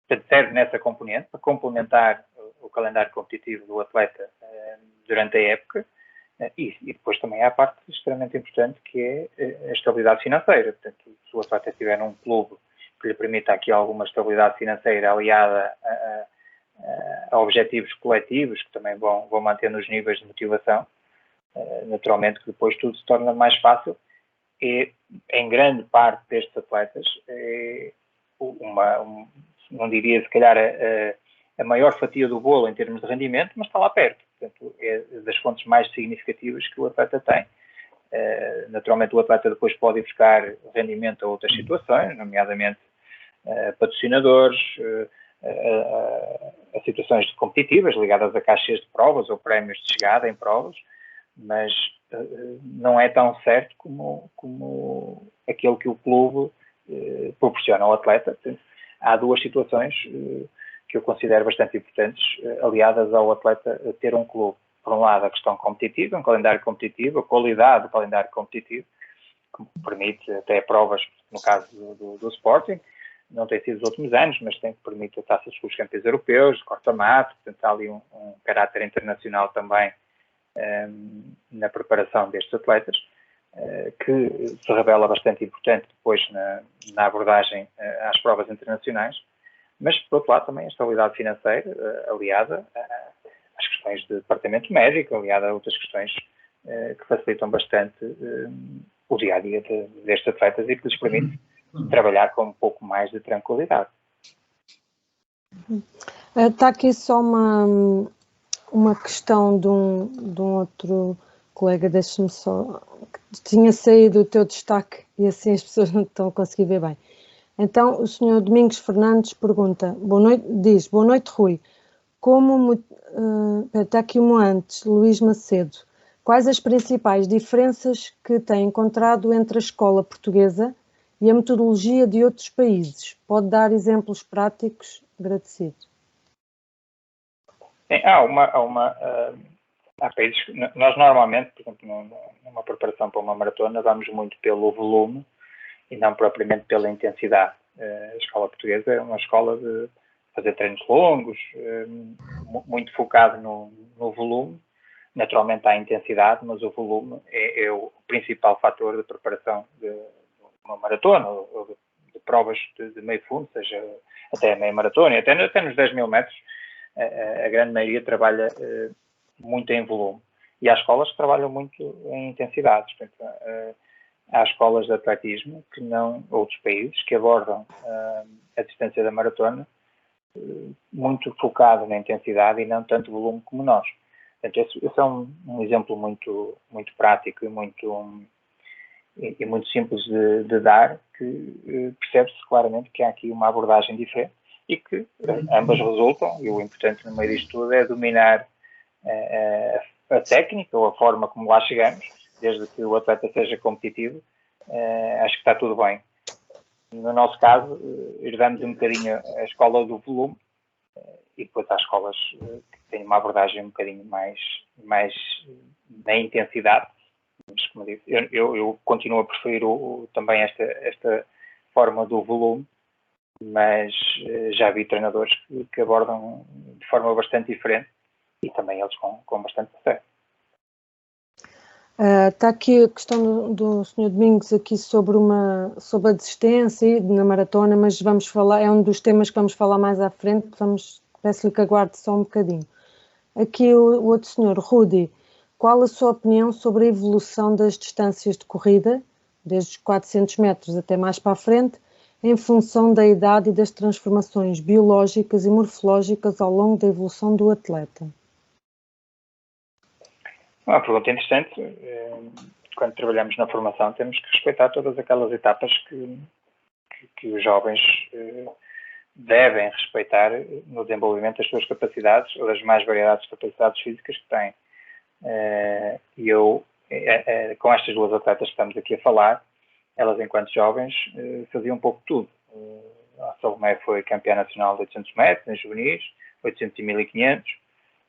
Portanto, serve nessa componente para complementar o calendário competitivo do atleta durante a época. E depois também há a parte extremamente importante, que é a estabilidade financeira. Portanto, se o atleta estiver num clube que lhe permita aqui alguma estabilidade financeira aliada a objetivos coletivos, que também vão mantendo os níveis de motivação, naturalmente que depois tudo se torna mais fácil. E em grande parte destes atletas, não diria se calhar a maior fatia do bolo em termos de rendimento, mas está lá perto. Portanto, é das fontes mais significativas que o atleta tem. Naturalmente, o atleta depois pode ir buscar rendimento a outras situações, nomeadamente patrocinadores, a situações competitivas ligadas a caixas de provas ou prémios de chegada em provas, mas não é tão certo como aquilo que o clube proporciona ao atleta. Portanto, há duas situações que eu considero bastante importantes, aliadas ao atleta ter um clube. Por um lado, a questão competitiva, um calendário competitivo, a qualidade do calendário competitivo, que permite até provas, no caso do Sporting, não tem sido nos últimos anos, mas permite a taça dos campeões europeus, corta-mato, portanto há ali um caráter internacional também na preparação destes atletas, que se revela bastante importante depois na abordagem às provas internacionais, mas, por outro lado, também a estabilidade financeira aliada às questões de departamento médico, aliada a outras questões que facilitam bastante o dia-a-dia destes atletas e que lhes permite trabalhar com um pouco mais de tranquilidade.
Está aqui só uma questão de um outro colega, deixa-me só, que tinha saído o teu destaque e assim as pessoas não estão a conseguir ver bem. Então, o senhor Domingos Fernandes pergunta, diz, boa noite, Rui. Está aqui um antes, Luís Macedo. Quais as principais diferenças que tem encontrado entre a escola portuguesa e a metodologia de outros países? Pode dar exemplos práticos? Agradecido.
Sim, há países que nós normalmente, por exemplo, numa preparação para uma maratona, vamos muito pelo volume e não propriamente pela intensidade. A escola portuguesa é uma escola de fazer treinos longos, muito focado no volume. Naturalmente há intensidade, mas o volume é o principal fator de preparação de uma maratona ou de provas de meio fundo, seja até a meia maratona, até nos 10 mil metros, a grande maioria trabalha muito em volume. E há escolas que trabalham muito em intensidades. Portanto, há escolas de atletismo que não, outros países, que abordam a distância da maratona muito focado na intensidade e não tanto volume como nós. Portanto, esse é um exemplo muito, muito prático e muito simples de dar, que percebe-se claramente que há aqui uma abordagem diferente e que ambas resultam, e o importante no meio disto tudo é dominar a técnica ou a forma como lá chegamos, desde que o atleta seja competitivo. Acho que está tudo bem. No nosso caso, herdamos um bocadinho a escola do volume e depois há escolas que têm uma abordagem um bocadinho mais na intensidade, Mas, como eu disse, eu continuo a preferir também esta forma do volume, mas já vi treinadores que abordam de forma bastante diferente e também eles com bastante sucesso.
Está aqui a questão do Sr. Domingos aqui sobre a desistência na maratona, mas vamos falar, é um dos temas que vamos falar mais à frente, peço-lhe que aguarde só um bocadinho. Aqui o outro senhor, Rudi, qual a sua opinião sobre a evolução das distâncias de corrida, desde os 400 metros até mais para a frente, em função da idade e das transformações biológicas e morfológicas ao longo da evolução do atleta?
Uma pergunta interessante. Quando trabalhamos na formação, temos que respeitar todas aquelas etapas que os jovens devem respeitar no desenvolvimento das suas capacidades, ou das mais variadas capacidades físicas que têm. E eu, com estas duas atletas que estamos aqui a falar, elas, enquanto jovens, faziam um pouco de tudo. A Salomé foi campeã nacional de 800 metros, em juvenis, 800 e 1500,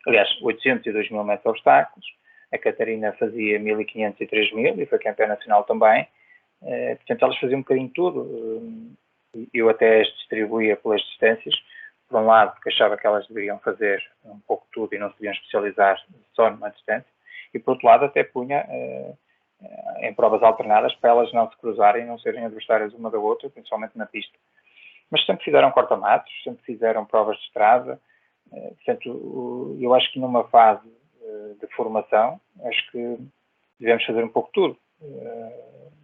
aliás, 800 e 2000 metros obstáculos. A Catarina fazia 1500 e 3000 e foi campeã nacional também. Portanto, elas faziam um bocadinho de tudo. Eu até as distribuía pelas distâncias. Por um lado, porque achava que elas deveriam fazer um pouco de tudo e não se deviam especializar só numa distância. E, por outro lado, até punha em provas alternadas para elas não se cruzarem e não serem adversárias uma da outra, principalmente na pista. Mas sempre fizeram corta-matos, sempre fizeram provas de estrada. Portanto, eu acho que numa fase de formação, acho que devemos fazer um pouco de tudo.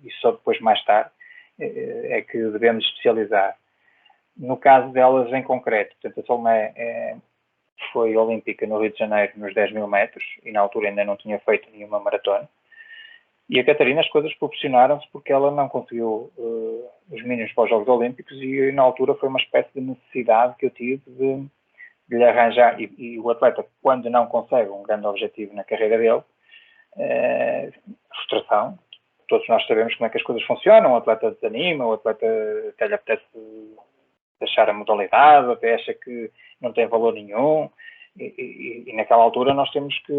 E só depois, mais tarde, é que devemos especializar. No caso delas em concreto, portanto, a Salomé foi olímpica no Rio de Janeiro nos 10.000 metros e na altura ainda não tinha feito nenhuma maratona. E a Catarina, as coisas proporcionaram-se porque ela não conseguiu os mínimos para os Jogos Olímpicos e na altura foi uma espécie de necessidade que eu tive de lhe arranjar, e o atleta, quando não consegue um grande objetivo na carreira dele, frustração. Todos nós sabemos como é que as coisas funcionam, o atleta desanima, o atleta até lhe apetece deixar a modalidade, até acha que não tem valor nenhum, e naquela altura nós temos que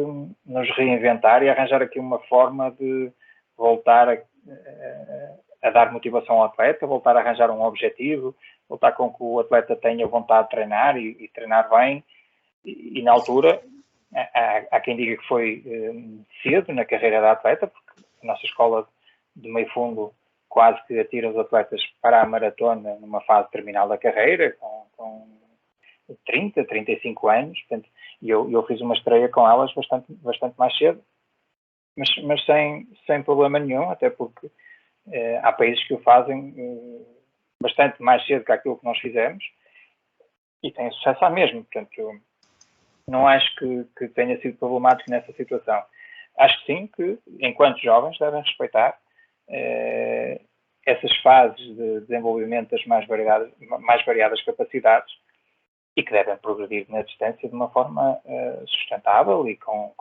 nos reinventar e arranjar aqui uma forma de voltar a dar motivação ao atleta, voltar a arranjar um objetivo, voltar com que o atleta tenha vontade de treinar e treinar bem. E na altura, há quem diga que foi cedo na carreira da atleta, porque a nossa escola de meio fundo quase que atira os atletas para a maratona numa fase terminal da carreira, com 30, 35 anos. Portanto, eu fiz uma estreia com elas bastante mais cedo, mas sem problema nenhum, até porque há países que o fazem bastante mais cedo que aquilo que nós fizemos e têm sucesso à mesma. Portanto, não acho que tenha sido problemático nessa situação. Acho que sim, que enquanto jovens devem respeitar essas fases de desenvolvimento das mais variadas capacidades e que devem progredir na distância de uma forma sustentável e com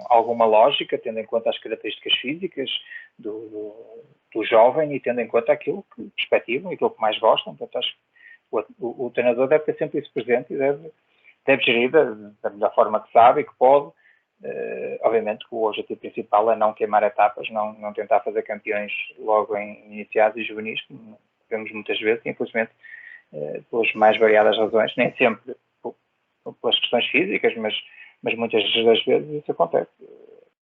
alguma lógica, tendo em conta as características físicas do jovem e tendo em conta aquilo que perspectivam e aquilo que mais gostam. Portanto, acho que o treinador deve ter sempre isso presente e deve gerir da melhor forma que sabe e que pode. Obviamente que o objetivo principal é não queimar etapas, não tentar fazer campeões logo em iniciados e juvenis, como vemos muitas vezes, e infelizmente pelas mais variadas razões, nem sempre pelas questões físicas, mas muitas das vezes isso acontece.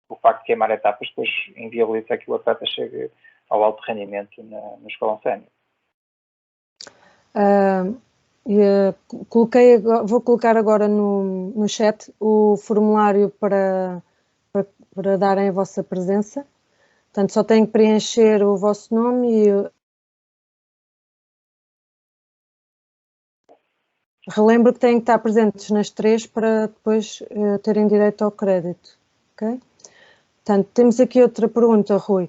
O facto de queimar etapas depois inviabiliza que o atleta chegue ao alto rendimento no escalão sénior.
Vou colocar agora no chat o formulário para darem a vossa presença. Portanto, só têm que preencher o vosso nome e relembro que têm que estar presentes nas 3 para depois terem direito ao crédito. Ok? Portanto, temos aqui outra pergunta, Rui,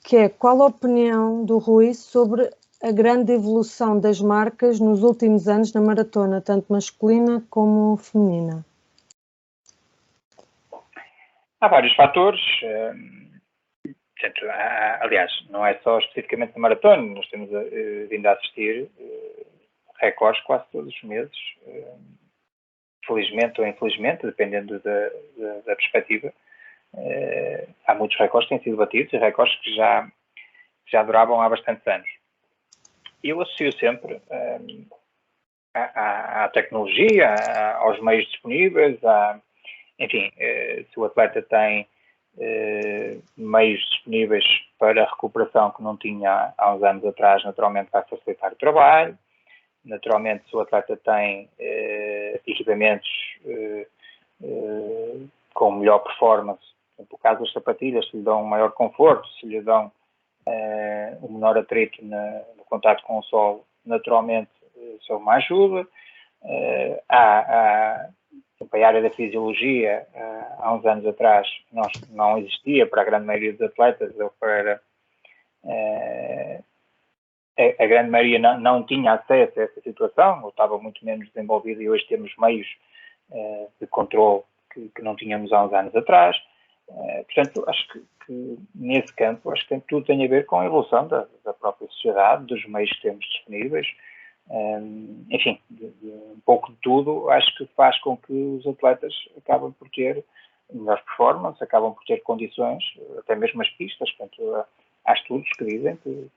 que é: qual a opinião do Rui sobre a grande evolução das marcas nos últimos anos na maratona, tanto masculina como feminina?
Há vários fatores. Aliás, não é só especificamente na maratona, nós temos vindo a assistir recordes quase todos os meses, felizmente ou infelizmente, dependendo da perspectiva, há muitos recordes que têm sido batidos e recordes que já duravam há bastantes anos. Eu associo sempre à tecnologia, aos meios disponíveis, enfim, se o atleta tem meios disponíveis para recuperação que não tinha há uns anos atrás, naturalmente vai facilitar o trabalho. Naturalmente, se o atleta tem equipamentos com melhor performance, no caso das sapatilhas, se lhe dão um maior conforto, se lhe dão um menor atrito no contato com o solo, naturalmente isso é uma ajuda. A área da fisiologia, há uns anos atrás, não existia para a grande maioria dos atletas, ou para a grande maioria não tinha acesso a essa situação, ou estava muito menos desenvolvida, e hoje temos meios de controle que não tínhamos há uns anos atrás. Portanto, acho que nesse campo, acho que tudo tem a ver com a evolução da própria sociedade, dos meios que temos disponíveis. Enfim, um pouco de tudo, acho que faz com que os atletas acabem por ter melhores performances, acabam por ter condições, até mesmo as pistas. Portanto, há estudos que dizem que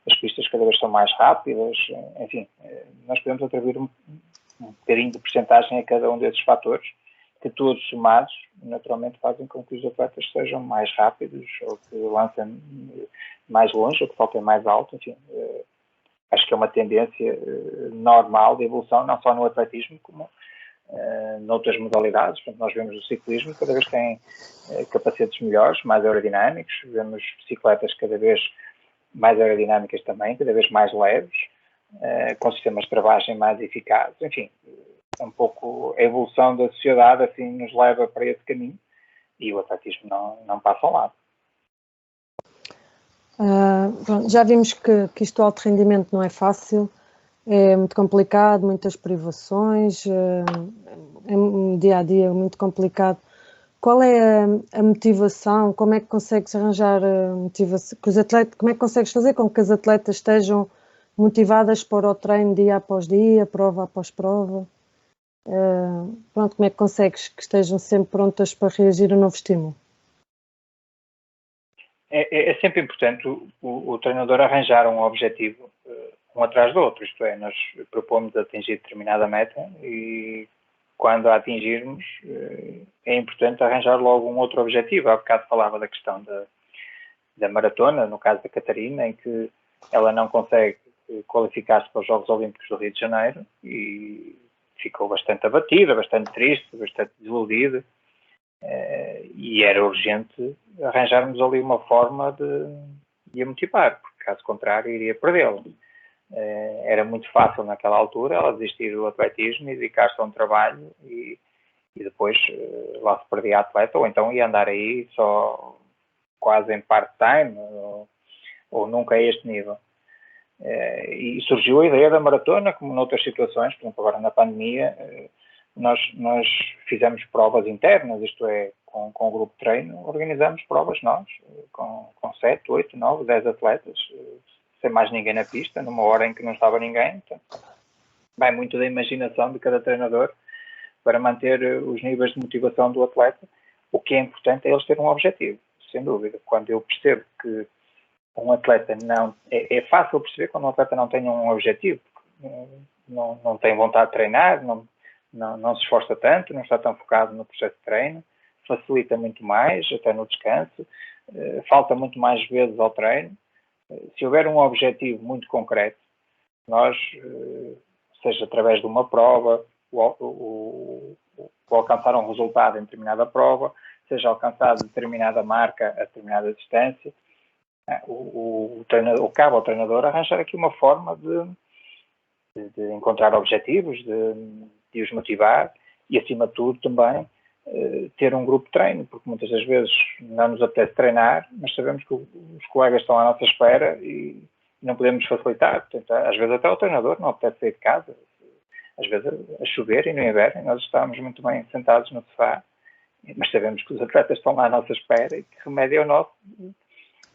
as pistas cada vez são mais rápidas. Enfim, nós podemos atribuir um bocadinho de percentagem a cada um desses fatores, que todos somados, naturalmente, fazem com que os atletas sejam mais rápidos, ou que lancem mais longe, ou que saltem mais alto. Enfim, acho que é uma tendência normal de evolução, não só no atletismo, como noutras modalidades. Portanto, nós vemos o ciclismo cada vez tem capacetes melhores, mais aerodinâmicos, vemos bicicletas cada vez mais aerodinâmicas também, cada vez mais leves, com sistemas de travagem mais eficazes. Enfim, um pouco a evolução da sociedade assim nos leva para esse caminho, e o atletismo não passa ao lado.
Já vimos que isto do alto rendimento não é fácil, é muito complicado, muitas privações, é dia a dia muito complicado. Qual é a motivação? Como é que consegues arranjar a motivação? Como é que consegues fazer com que as atletas estejam motivadas para o treino dia após dia, prova após prova? Como é que consegues que estejam sempre prontas para reagir a novo estímulo?
É sempre importante o treinador arranjar um objetivo um atrás do outro, isto é, nós propomos atingir determinada meta e quando a atingirmos é importante arranjar logo um outro objetivo. Há bocado falava da questão da maratona, no caso da Catarina, em que ela não consegue qualificar-se para os Jogos Olímpicos do Rio de Janeiro e ficou bastante abatida, bastante triste, bastante desiludida. E era urgente arranjarmos ali uma forma de a motivar, porque caso contrário iria perdê-la. Era muito fácil naquela altura ela desistir do atletismo e dedicar-se a um trabalho e depois lá se perdia a atleta, ou então ia andar aí só quase em part-time ou nunca a este nível. E surgiu a ideia da maratona, como noutras situações, por exemplo, agora na pandemia, nós fizemos provas internas, isto é, com o grupo de treino, organizamos provas nós, com 7, 8, 9, 10 atletas, sem mais ninguém na pista, numa hora em que não estava ninguém. Então, vai muito da imaginação de cada treinador para manter os níveis de motivação do atleta. O que é importante é eles terem um objetivo, sem dúvida. Quando eu percebo que um atleta não... É fácil perceber quando um atleta não tem um objetivo, não tem vontade de treinar, não se esforça tanto, não está tão focado no processo de treino, facilita muito mais, até no descanso, falta muito mais vezes ao treino. Se houver um objetivo muito concreto, nós, seja através de uma prova, o alcançar um resultado em determinada prova, seja alcançar determinada marca a determinada distância, cabe ao treinador arranjar aqui uma forma de encontrar objetivos, de os motivar e, acima de tudo, também ter um grupo de treino, porque muitas das vezes não nos apetece treinar, mas sabemos que os colegas estão à nossa espera e não podemos facilitar. Portanto, às vezes até o treinador não apetece sair de casa, às vezes a chover e no inverno nós estamos muito bem sentados no sofá, mas sabemos que os atletas estão lá à nossa espera e que remédio é o nosso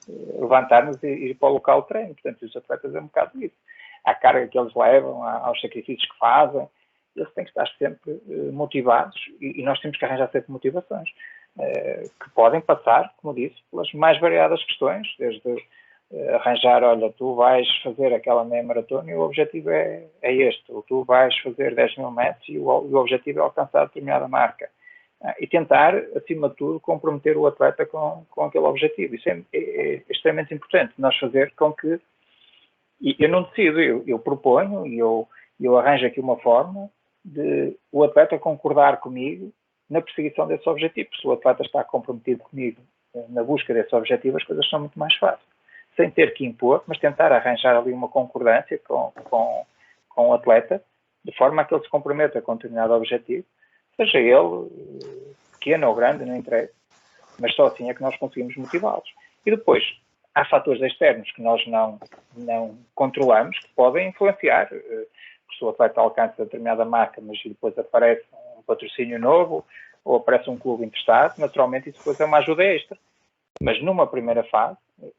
levantar-nos e ir para o local de treino. Portanto, os atletas é um bocado isso. À carga que eles levam, aos sacrifícios que fazem, eles têm que estar sempre motivados e nós temos que arranjar sempre motivações. que podem passar, como disse, pelas mais variadas questões, desde arranjar, olha, tu vais fazer aquela meia maratona e o objetivo é este, ou tu vais fazer 10.000 metros e o objetivo é alcançar determinada marca. E tentar, acima de tudo, comprometer o atleta com aquele objetivo. Isso é extremamente importante, nós fazer com que, e eu não decido, eu proponho e eu arranjo aqui uma forma de o atleta concordar comigo na perseguição desse objetivo. Se o atleta está comprometido comigo na busca desse objetivo, as coisas são muito mais fáceis. Sem ter que impor, mas tentar arranjar ali uma concordância com o atleta, de forma a que ele se comprometa com determinado objetivo, seja ele pequeno ou grande, não interessa, mas só assim é que nós conseguimos motivá-los. E depois, há fatores externos que nós não controlamos, que podem influenciar. Se o atleta alcança determinada marca, mas depois aparece um patrocínio novo, ou aparece um clube interessado, naturalmente isso depois é uma ajuda extra. Mas numa primeira fase,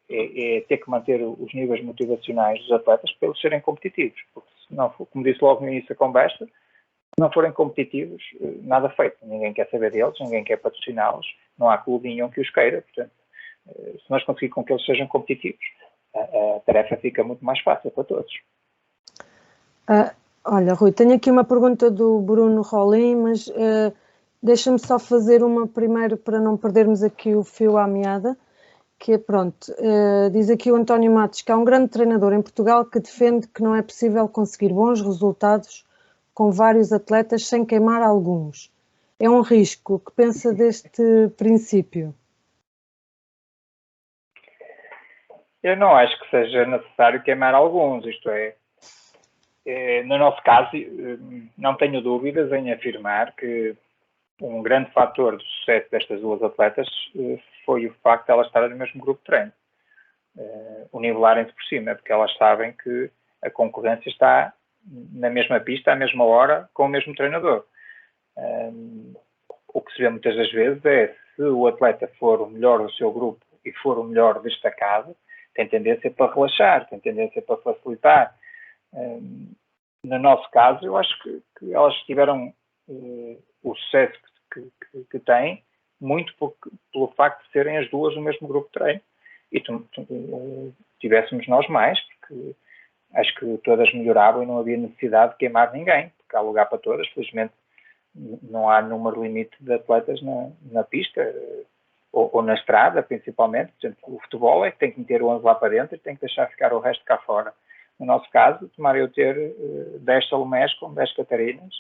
é ter que manter os níveis motivacionais dos atletas para eles serem competitivos. Porque se não for, como disse logo no início da conversa, se não forem competitivos, nada feito. Ninguém quer saber deles, ninguém quer patrociná-los, não há clube nenhum que os queira. Portanto, se nós conseguirmos com que eles sejam competitivos, a tarefa fica muito mais fácil para todos.
Olha, Rui, tenho aqui uma pergunta do Bruno Rolim, mas deixa-me só fazer uma primeiro para não perdermos aqui o fio à meada, que é, pronto, diz aqui o António Matos que há um grande treinador em Portugal que defende que não é possível conseguir bons resultados com vários atletas sem queimar alguns. É um risco. O que pensa deste princípio?
Eu não acho que seja necessário queimar alguns, isto é, no nosso caso, não tenho dúvidas em afirmar que um grande fator do sucesso destas duas atletas foi o facto de elas estarem no mesmo grupo de treino. O nivelarem-se por cima, porque elas sabem que a concorrência está na mesma pista, à mesma hora, com o mesmo treinador. O que se vê muitas das vezes é, se o atleta for o melhor do seu grupo e for o melhor destacado, tem tendência para relaxar, tem tendência para facilitar. No nosso caso, eu acho que elas tiveram o sucesso que têm muito pelo facto de serem as duas no mesmo grupo de treino. E tivéssemos nós mais, porque acho que todas melhoravam e não havia necessidade de queimar ninguém, porque há lugar para todas. Felizmente não há número limite de atletas na pista ou na estrada, principalmente. Portanto, o futebol é que tem que meter o 11 lá para dentro e tem que deixar ficar o resto cá fora. No nosso caso, tomara eu ter 10 Salomés com 10 Catarinas,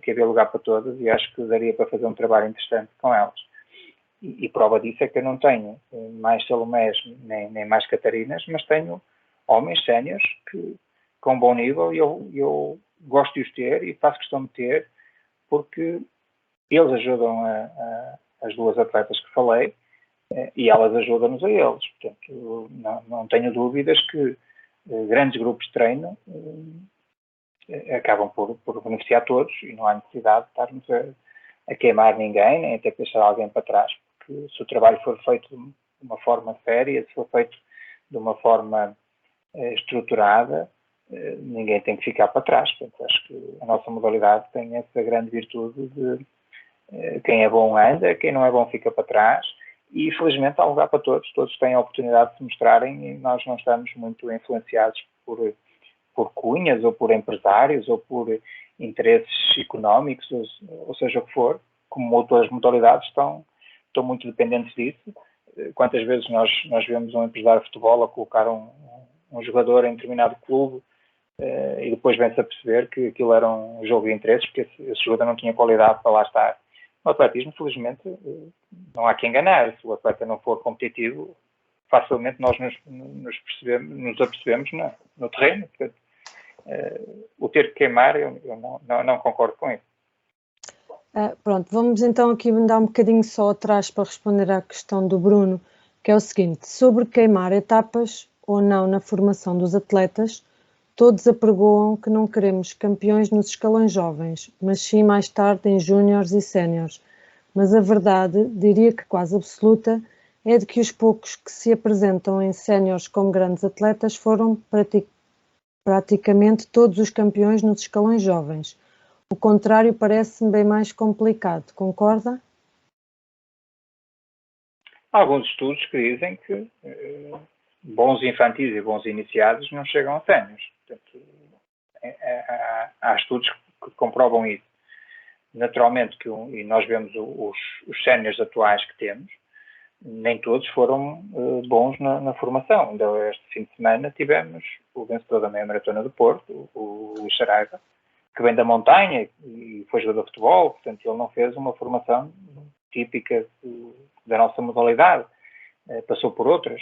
que havia lugar para todas, e acho que daria para fazer um trabalho interessante com elas. E prova disso é que eu não tenho mais Salomés nem mais Catarinas, mas tenho homens séniores com bom nível, e eu gosto de os ter e faço questão de ter, porque eles ajudam as duas atletas que falei, e elas ajudam-nos a eles. Portanto, não tenho dúvidas que grandes grupos de treino acabam por beneficiar todos, e não há necessidade de estarmos a queimar ninguém, nem a ter que deixar alguém para trás, porque se o trabalho for feito de uma forma séria, se for feito de uma forma estruturada, ninguém tem que ficar para trás. Portanto, acho que a nossa modalidade tem essa grande virtude de quem é bom anda, quem não é bom fica para trás, e felizmente há lugar para todos têm a oportunidade de se mostrarem, e nós não estamos muito influenciados por cunhas, ou por empresários, ou por interesses económicos, ou seja o que for, como outras modalidades estão muito dependentes disso. Quantas vezes nós vemos um empresário de futebol a colocar um jogador em determinado clube e depois vem-se a perceber que aquilo era um jogo de interesses, porque esse jogador não tinha qualidade para lá estar. No atletismo, felizmente, não há que enganar. Se o atleta não for competitivo, facilmente nós nos apercebemos no terreno. Portanto, o ter que queimar, eu não concordo com isso.
Pronto, vamos então aqui andar um bocadinho só atrás para responder à questão do Bruno, que é o seguinte: sobre queimar etapas ou não na formação dos atletas, todos apregoam que não queremos campeões nos escalões jovens, mas sim mais tarde em júniores e séniores. Mas a verdade, diria que quase absoluta, é de que os poucos que se apresentam em séniores como grandes atletas foram praticamente todos os campeões nos escalões jovens. O contrário parece-me bem mais complicado, concorda?
há alguns estudos que dizem que bons infantis e bons iniciados não chegam a séniores. Portanto, há estudos que comprovam isso. Naturalmente, e nós vemos os séniores atuais que temos, nem todos foram bons na formação. Ainda este fim de semana tivemos o vencedor da meia maratona do Porto, o Luís Saraiva, que vem da montanha e foi jogador de futebol, portanto ele não fez uma formação típica da nossa modalidade, passou por outras.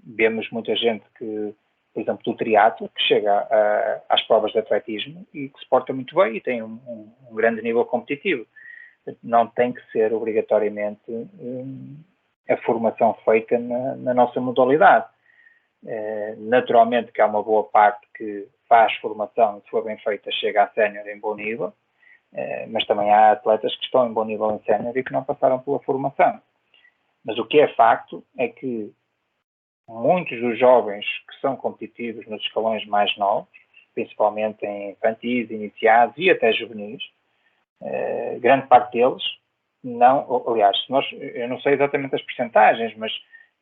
Vemos muita gente que, por exemplo, do triatlo, que chega às provas de atletismo e que se porta muito bem e tem um grande nível competitivo. Não tem que ser obrigatoriamente a formação feita na nossa modalidade. Naturalmente que há uma boa parte que faz formação e, se for bem feita, chega a sénior em bom nível, mas também há atletas que estão em bom nível em sénior e que não passaram pela formação. Mas o que é facto é que muitos dos jovens que são competitivos nos escalões mais novos, principalmente em infantis, iniciados e até juvenis, grande parte deles não, aliás, eu não sei exatamente as percentagens, mas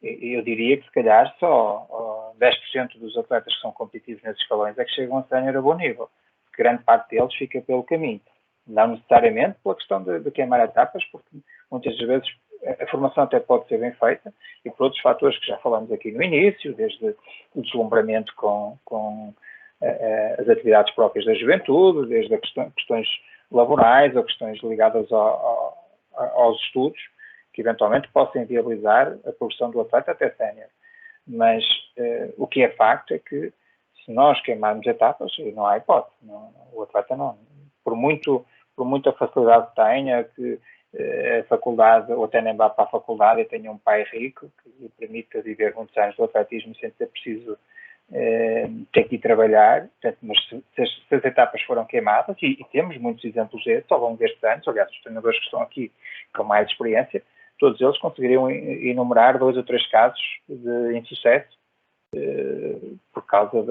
eu diria que se calhar só 10% dos atletas que são competitivos nesses escalões é que chegam a sénior a bom nível, porque grande parte deles fica pelo caminho. Não necessariamente pela questão de queimar etapas, porque muitas vezes a formação até pode ser bem feita, e por outros fatores que já falamos aqui no início, desde o deslumbramento com as atividades próprias da juventude, desde questões laborais ou questões ligadas aos estudos, que eventualmente possam viabilizar a progressão do atleta até sénior. Mas o que é facto é que, se nós queimarmos etapas, não há hipótese. O atleta não. Por muita facilidade que tenha, que a faculdade, ou até nem vá para a faculdade e tenha um pai rico que lhe permita viver muitos anos do atletismo sem ser preciso ter que ir trabalhar. Portanto, mas se as etapas foram queimadas, e temos muitos exemplos desses ao longo destes anos, aliás, os treinadores que estão aqui com mais experiência, todos eles conseguiriam enumerar 2 ou 3 casos de insucesso por causa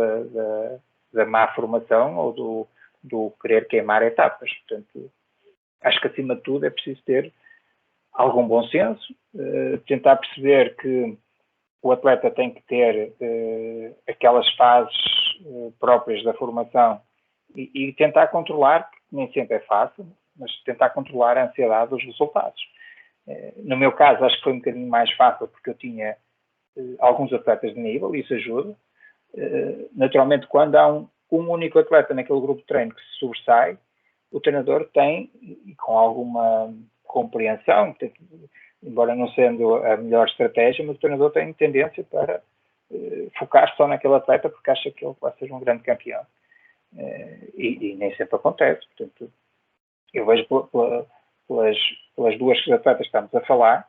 da má formação ou do querer queimar etapas. Portanto, acho que acima de tudo é preciso ter algum bom senso, tentar perceber que o atleta tem que ter aquelas fases próprias da formação e tentar controlar, que nem sempre é fácil, mas tentar controlar a ansiedade dos resultados. No meu caso, acho que foi um bocadinho mais fácil porque eu tinha alguns atletas de nível e isso ajuda. Naturalmente, quando há um único atleta naquele grupo de treino que se sobressai, o treinador tem, e com alguma compreensão, embora não sendo a melhor estratégia, mas o treinador tem tendência para focar só naquele atleta porque acha que ele vai ser um grande campeão. E nem sempre acontece. Portanto, eu vejo pelas 2 atletas que estamos a falar,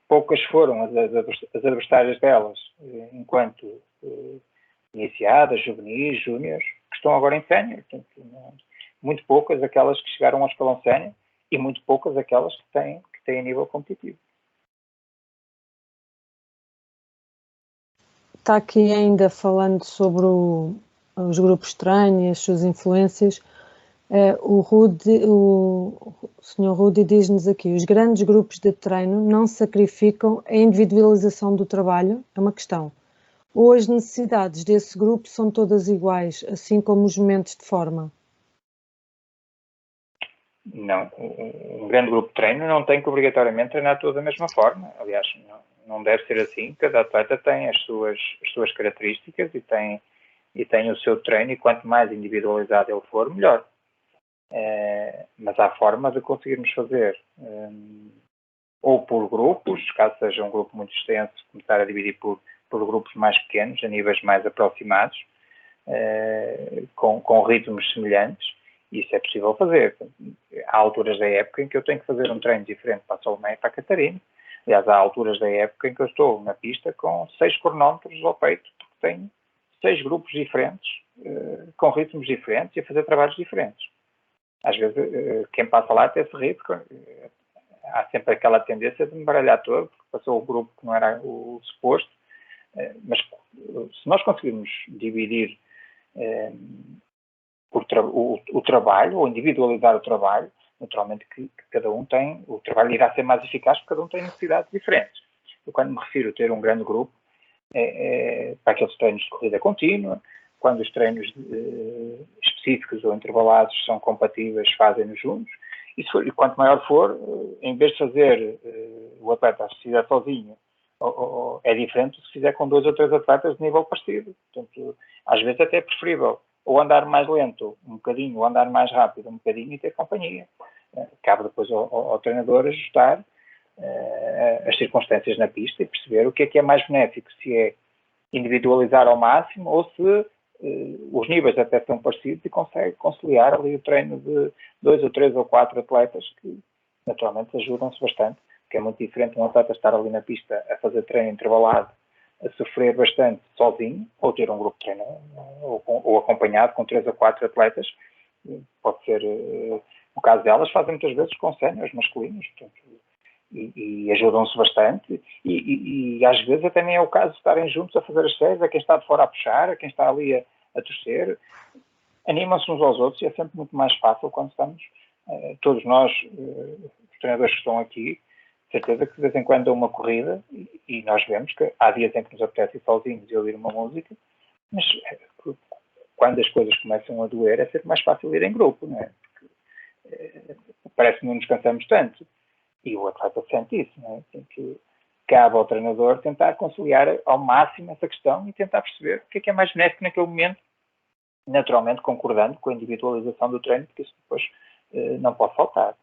poucas foram as adversárias delas enquanto iniciadas, juvenis, júniores, que estão agora em sénior. Muito poucas aquelas que chegaram ao escalão sénior e muito poucas aquelas que têm nível competitivo.
Está aqui ainda falando sobre os grupos de treino e as suas influências. O Sr. Rudi diz-nos aqui: os grandes grupos de treino não sacrificam a individualização do trabalho? É uma questão. Ou as necessidades desse grupo são todas iguais, assim como os momentos de forma?
Não. Um grande grupo de treino não tem que obrigatoriamente treinar todos da mesma forma. Aliás, não deve ser assim. Cada atleta tem as suas características e tem o seu treino, e quanto mais individualizado ele for, melhor. Mas há forma de conseguirmos fazer ou por grupos, caso seja um grupo muito extenso, começar a dividir por grupos mais pequenos, a níveis mais aproximados, com ritmos semelhantes. Isso é possível fazer. Há alturas da época em que eu tenho que fazer um treino diferente para a Salomé e para a Catarina. Aliás, há alturas da época em que eu estou na pista com 6 cronómetros ao peito, porque tenho 6 grupos diferentes, com ritmos diferentes e a fazer trabalhos diferentes. Às vezes, quem passa lá até se ri, porque há sempre aquela tendência de me baralhar todo, porque passou o grupo que não era o suposto. Mas se nós conseguirmos dividir o trabalho, ou individualizar o trabalho, naturalmente que cada um tem, o trabalho irá ser mais eficaz porque cada um tem necessidades diferentes. Eu, quando me refiro a ter um grande grupo, para aqueles treinos de corrida contínua, quando os treinos específicos ou intervalados são compatíveis, fazem-nos juntos. E quanto maior for, em vez de fazer o atleta se fizer sozinho, é diferente se fizer com 2 ou 3 atletas de nível parecido. Portanto, às vezes até é preferível ou andar mais lento um bocadinho, ou andar mais rápido um bocadinho e ter companhia. Cabe depois ao treinador ajustar as circunstâncias na pista e perceber o que é mais benéfico, se é individualizar ao máximo ou se os níveis até são parecidos e consegue conciliar ali o treino de 2 ou 3 ou 4 atletas que naturalmente ajudam-se bastante, que é muito diferente um atleta estar ali na pista a fazer treino intervalado, a sofrer bastante sozinho, ou ter um grupo de treino ou acompanhado com 3 ou 4 atletas. Pode ser o caso delas, fazem muitas vezes com séniores masculinos, portanto, e ajudam-se bastante, e às vezes até nem é o caso de estarem juntos a fazer as séries, a quem está de fora a puxar, a quem está ali a torcer, animam-se uns aos outros e é sempre muito mais fácil quando estamos, todos nós, os treinadores que estão aqui, certeza que de vez em quando dão uma corrida, e nós vemos que há dias em que nos apetece ir sozinhos e ouvir uma música, mas quando as coisas começam a doer é sempre mais fácil ir em grupo, não é? Porque parece que não nos cansamos tanto. E o atleta sente isso, não é? Portanto, cabe ao treinador tentar conciliar ao máximo essa questão e tentar perceber o que é mais benéfico naquele momento, naturalmente concordando com a individualização do treino, porque isso depois não pode faltar.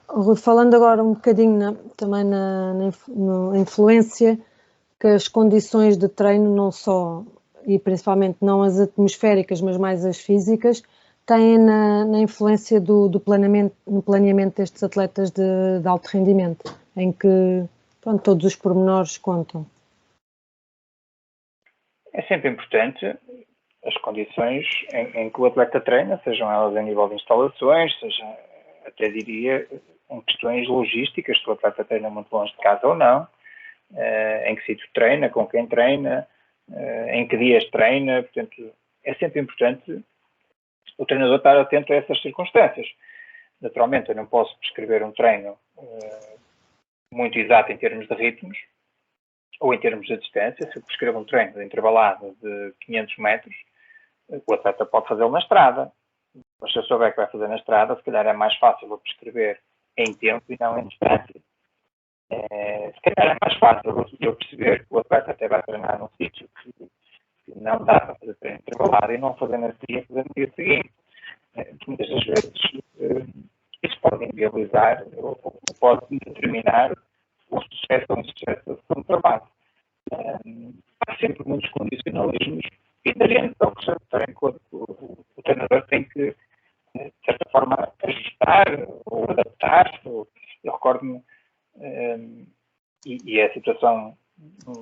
Rui, falando agora um bocadinho também na influência que as condições de treino, não só, e principalmente não as atmosféricas, mas mais as físicas, têm na influência no planeamento destes atletas de alto rendimento, em que todos os pormenores contam?
É sempre importante as condições em que o atleta treina, sejam elas a nível de instalações, seja, até diria, em questões logísticas, se o atleta treina muito longe de casa ou não, em que sítio treina, com quem treina, em que dias treina. Portanto, é sempre importante o treinador estar atento a essas circunstâncias. Naturalmente, eu não posso prescrever um treino muito exato em termos de ritmos ou em termos de distância. Se eu prescrevo um treino intervalado de 500 metros, o atleta pode fazê-lo na estrada. Mas se eu souber que vai fazer na estrada, se calhar é mais fácil eu prescrever em tempo e não em distância. Se calhar é mais fácil eu perceber que o atleta até vai treinar num sítio que não dá para fazer treino intervalado e não fazer nesse dia, fazer no dia seguinte. Muitas das vezes isso pode inviabilizar ou pode determinar o sucesso ou o insucesso da sessão de trabalho. Há sempre muitos condicionalismos inerentes ao que se treino. O treinador tem que, de certa forma, ajustar ou adaptar-se. Eu recordo-me, e é a situação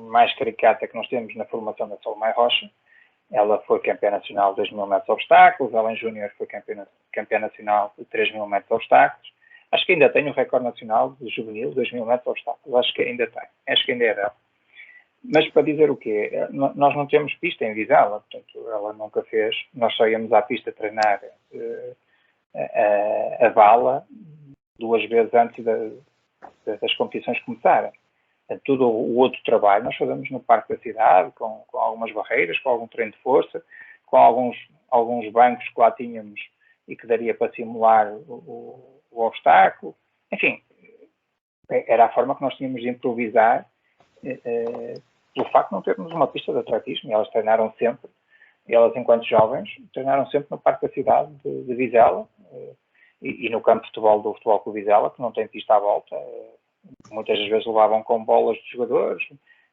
mais caricata que nós temos na formação da Salomé Rocha. Ela foi campeã nacional de 2.000 metros obstáculos, ela em júnior foi campeã nacional de 3.000 metros obstáculos. Acho que ainda tem o recorde nacional de juvenil, 2.000 metros obstáculos. Acho que ainda tem. Acho que ainda é dela. Mas para dizer o quê? Nós não temos pista em Vizela, portanto, ela nunca fez. Nós só íamos à pista treinar a vala 2 vezes antes das competições começarem. Tudo o outro trabalho nós fazemos no Parque da Cidade, com algumas barreiras, com algum treino de força, com alguns bancos que lá tínhamos e que daria para simular o obstáculo. Enfim, era a forma que nós tínhamos de improvisar pelo facto de não termos uma pista de atletismo. E elas treinaram sempre, elas enquanto jovens, treinaram sempre no Parque da Cidade de Vizela e no campo de futebol do Futebol Clube Vizela, que não tem pista à volta. Muitas das vezes levavam com bolas de jogadores,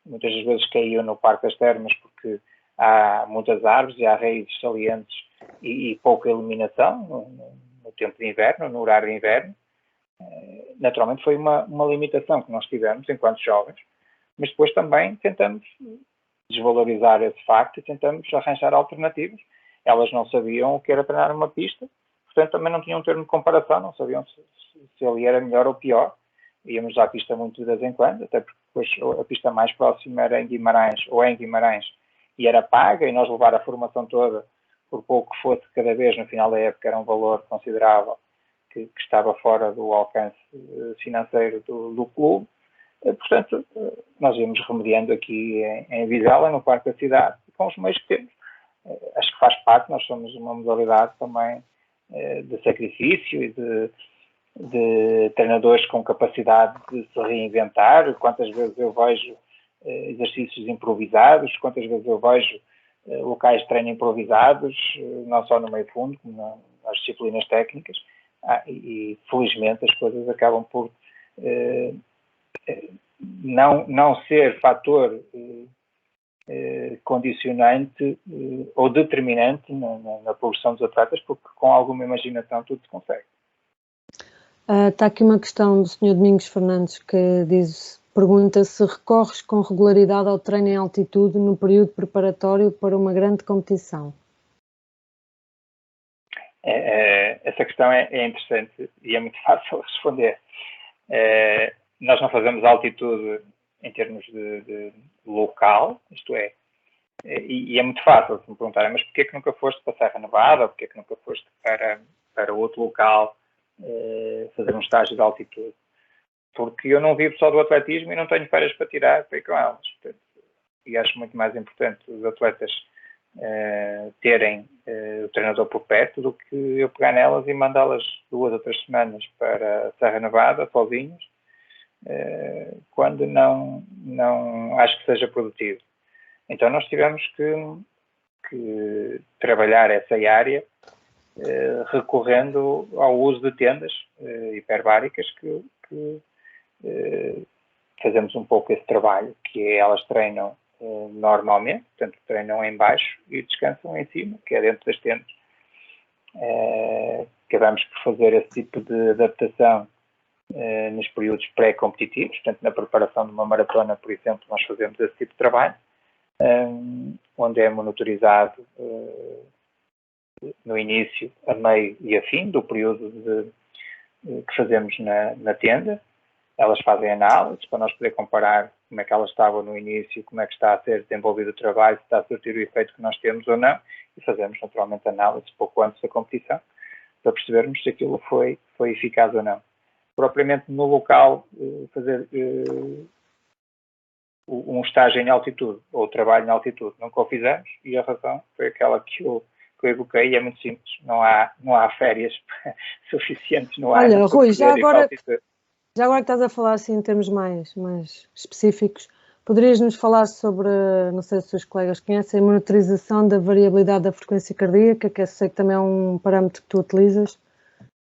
muitas das vezes caíam no Parque das Termas porque há muitas árvores e há raízes salientes e pouca iluminação no tempo de inverno, no horário de inverno. Naturalmente foi uma limitação que nós tivemos enquanto jovens, mas depois também tentamos desvalorizar esse facto e tentamos arranjar alternativas. Elas não sabiam o que era treinar uma pista, portanto também não tinham um termo de comparação, não sabiam se ali era melhor ou pior. Íamos à pista muito de vez em quando, até porque depois a pista mais próxima era em Guimarães, e era paga, e nós levar a formação toda, por pouco que fosse cada vez, no final da época era um valor considerável, que estava fora do alcance financeiro do clube. Portanto, nós íamos remediando aqui em Vizela, no Parque da Cidade, com os meios que temos. Acho que faz parte, nós somos uma modalidade também de sacrifício e de treinadores com capacidade de se reinventar. Quantas vezes eu vejo exercícios improvisados, quantas vezes eu vejo locais de treino improvisados, não só no meio fundo, como nas disciplinas técnicas, e felizmente as coisas acabam por não ser fator condicionante ou determinante na progressão dos atletas, porque com alguma imaginação tudo se consegue.
Está aqui uma questão do Sr. Domingos Fernandes que pergunta se recorres com regularidade ao treino em altitude no período preparatório para uma grande competição.
Essa questão é interessante e é muito fácil responder. Nós não fazemos altitude em termos de local, isto é, e é muito fácil se me perguntarem, mas porquê que nunca foste para a Serra Nevada, ou porquê que nunca foste para outro local fazer um estágio de altitude? Porque eu não vivo só do atletismo e não tenho férias para tirar para ir com elas. Portanto, e acho muito mais importante os atletas terem o treinador por perto do que eu pegar nelas e mandá-las 2 ou 3 semanas para a Serra Nevada, sozinhos, quando não acho que seja produtivo. Então nós tivemos que trabalhar essa área recorrendo ao uso de tendas hiperbáricas que fazemos um pouco esse trabalho, que é elas treinam normalmente, portanto treinam em baixo e descansam em cima, que é dentro das tendas. Acabamos por fazer esse tipo de adaptação nos períodos pré-competitivos, portanto na preparação de uma maratona, por exemplo, nós fazemos esse tipo de trabalho, onde é monitorizado no início, a meio e a fim do período que fazemos na tenda. Elas fazem análises para nós poder comparar como é que elas estavam no início, como é que está a ser desenvolvido o trabalho, se está a surtir o efeito que nós temos ou não, e fazemos naturalmente análises pouco antes da competição, para percebermos se aquilo foi eficaz ou não. Propriamente no local, fazer um estágio em altitude, ou trabalho em altitude, nunca o fizemos, e a razão foi aquela que eu evoquei, e é muito simples, não há férias suficientes no ano.
Olha, Rui, já agora que estás a falar assim em termos mais específicos, poderias nos falar sobre, não sei se os seus colegas conhecem, a monitorização da variabilidade da frequência cardíaca, que eu sei que também é um parâmetro que tu utilizas.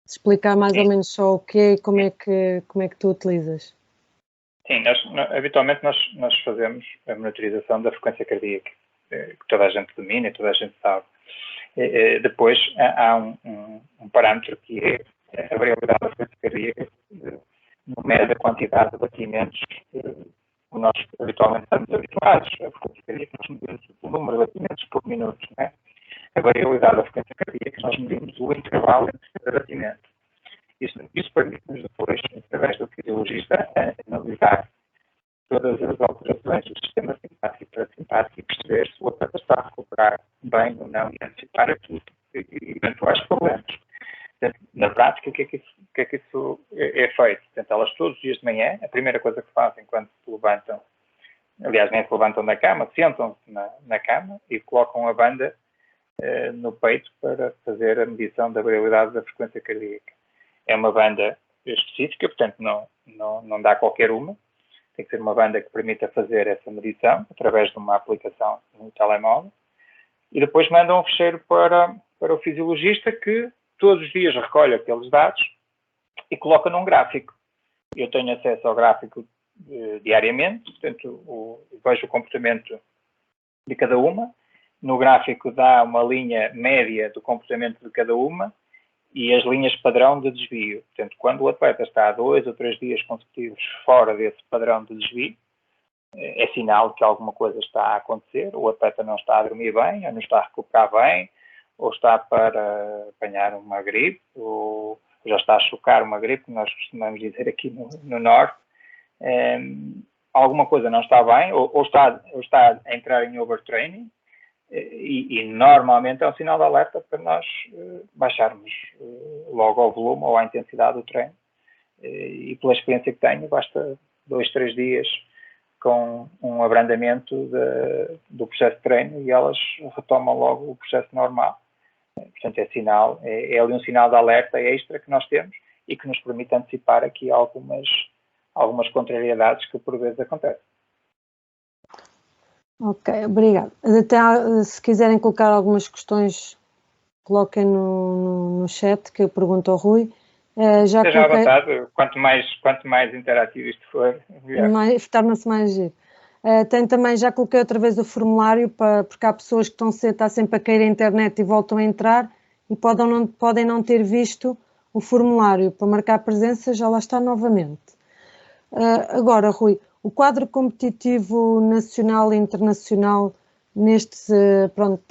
Explicar mais ou menos só o que é e como é que tu utilizas.
Sim, habitualmente nós fazemos a monitorização da frequência cardíaca, que toda a gente domina e toda a gente sabe. Depois há um parâmetro que é a variabilidade da frequência cardíaca, no mede a quantidade de batimentos que nós habitualmente estamos habituados. A frequência cardíaca nós medimos o número de batimentos por minuto. Né? A variabilidade da frequência cardíaca nós medimos o intervalo entre cada batimento. Isso permite-nos depois, através do fisiologista, analisar todas as alterações do sistema simpático e parasimpático e perceber se o atleta está a recuperar bem ou não e antecipar aqui eventuais problemas. Portanto, na prática, o que é que isso é feito? Portanto, elas todos os dias de manhã, a primeira coisa que fazem quando se levantam, aliás, nem se levantam da cama, sentam-se na cama e colocam a banda no peito para fazer a medição da variabilidade da frequência cardíaca. É uma banda específica, portanto não dá qualquer uma. Tem que ser uma banda que permita fazer essa medição através de uma aplicação no telemóvel. E depois mandam um fecheiro para o fisiologista que todos os dias recolhe aqueles dados e coloca num gráfico. Eu tenho acesso ao gráfico diariamente, portanto vejo o comportamento de cada uma. No gráfico dá uma linha média do comportamento de cada uma e as linhas padrão de desvio. Portanto, quando o atleta está 2 ou 3 dias consecutivos fora desse padrão de desvio, é sinal que alguma coisa está a acontecer, o atleta não está a dormir bem, ou não está a recuperar bem, ou está para apanhar uma gripe, ou já está a chocar uma gripe, que nós costumamos dizer aqui no Norte. Alguma coisa não está bem, ou está a entrar em overtraining, e normalmente é um sinal de alerta para nós baixarmos logo ao volume ou à intensidade do treino. E pela experiência que tenho, basta 2, 3 dias com um abrandamento do processo de treino e elas retomam logo o processo normal. Portanto, é ali um sinal de alerta extra que nós temos e que nos permite antecipar aqui algumas contrariedades que por vezes acontecem.
Ok, obrigado. Até, se quiserem colocar algumas questões, coloquem no chat que eu pergunto ao Rui.
Já Seja coloquei... à vontade, quanto mais interativo isto for,
torna-se mais giro. Também, já coloquei outra vez o formulário, porque há pessoas que estão sempre a cair à internet e voltam a entrar e podem não ter visto o formulário. Para marcar presença já lá está novamente. Agora, Rui, o quadro competitivo nacional e internacional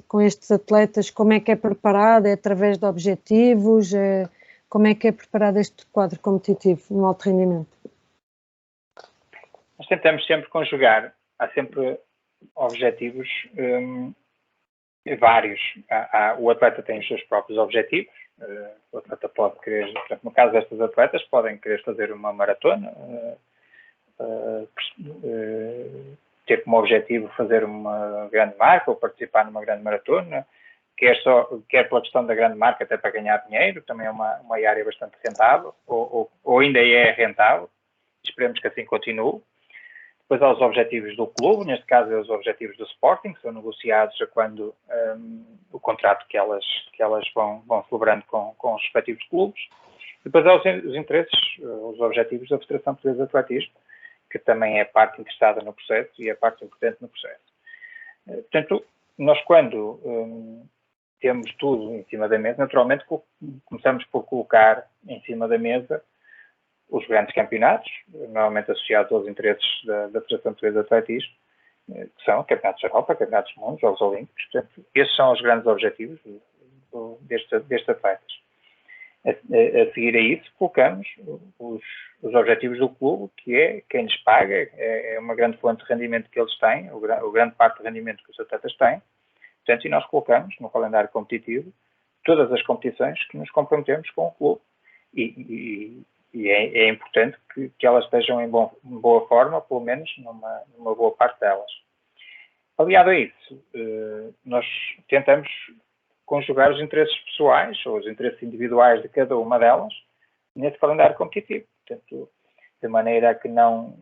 com estes atletas, como é que é preparado? É através de objetivos? Como é que é preparado este quadro competitivo no alto rendimento?
Nós tentamos sempre conjugar, há sempre objetivos vários. O atleta tem os seus próprios objetivos, o atleta pode querer, portanto, no caso destas atletas, podem querer fazer uma maratona, ter como objetivo fazer uma grande marca ou participar numa grande maratona, quer pela questão da grande marca até para ganhar dinheiro, também é uma área bastante rentável, ou ainda é rentável, esperemos que assim continue. Depois há os objetivos do clube, neste caso os objetivos do Sporting, que são negociados a quando o contrato que elas vão celebrando com os respectivos clubes. Depois há os interesses, os objetivos da Federação Portuguesa de Atletismo, que também é parte interessada no processo e é parte importante no processo. Portanto, nós quando temos tudo em cima da mesa, naturalmente começamos por colocar em cima da mesa os grandes campeonatos, normalmente associados aos interesses da Federação Portuguesa de Atletismo, que são campeonatos da Europa, campeonatos do mundo, Jogos Olímpicos. Portanto, esses são os grandes objetivos destes atletas. A seguir a isso, colocamos os objetivos do clube, que é quem lhes paga, é uma grande fonte de rendimento que eles têm, o grande parte do rendimento que os atletas têm. Portanto, e nós colocamos no calendário competitivo todas as competições que nos comprometemos com o clube. E é importante que elas estejam em boa forma, pelo menos numa boa parte delas. Aliado a isso, nós tentamos conjugar os interesses pessoais ou os interesses individuais de cada uma delas nesse calendário competitivo. Portanto, de maneira a que não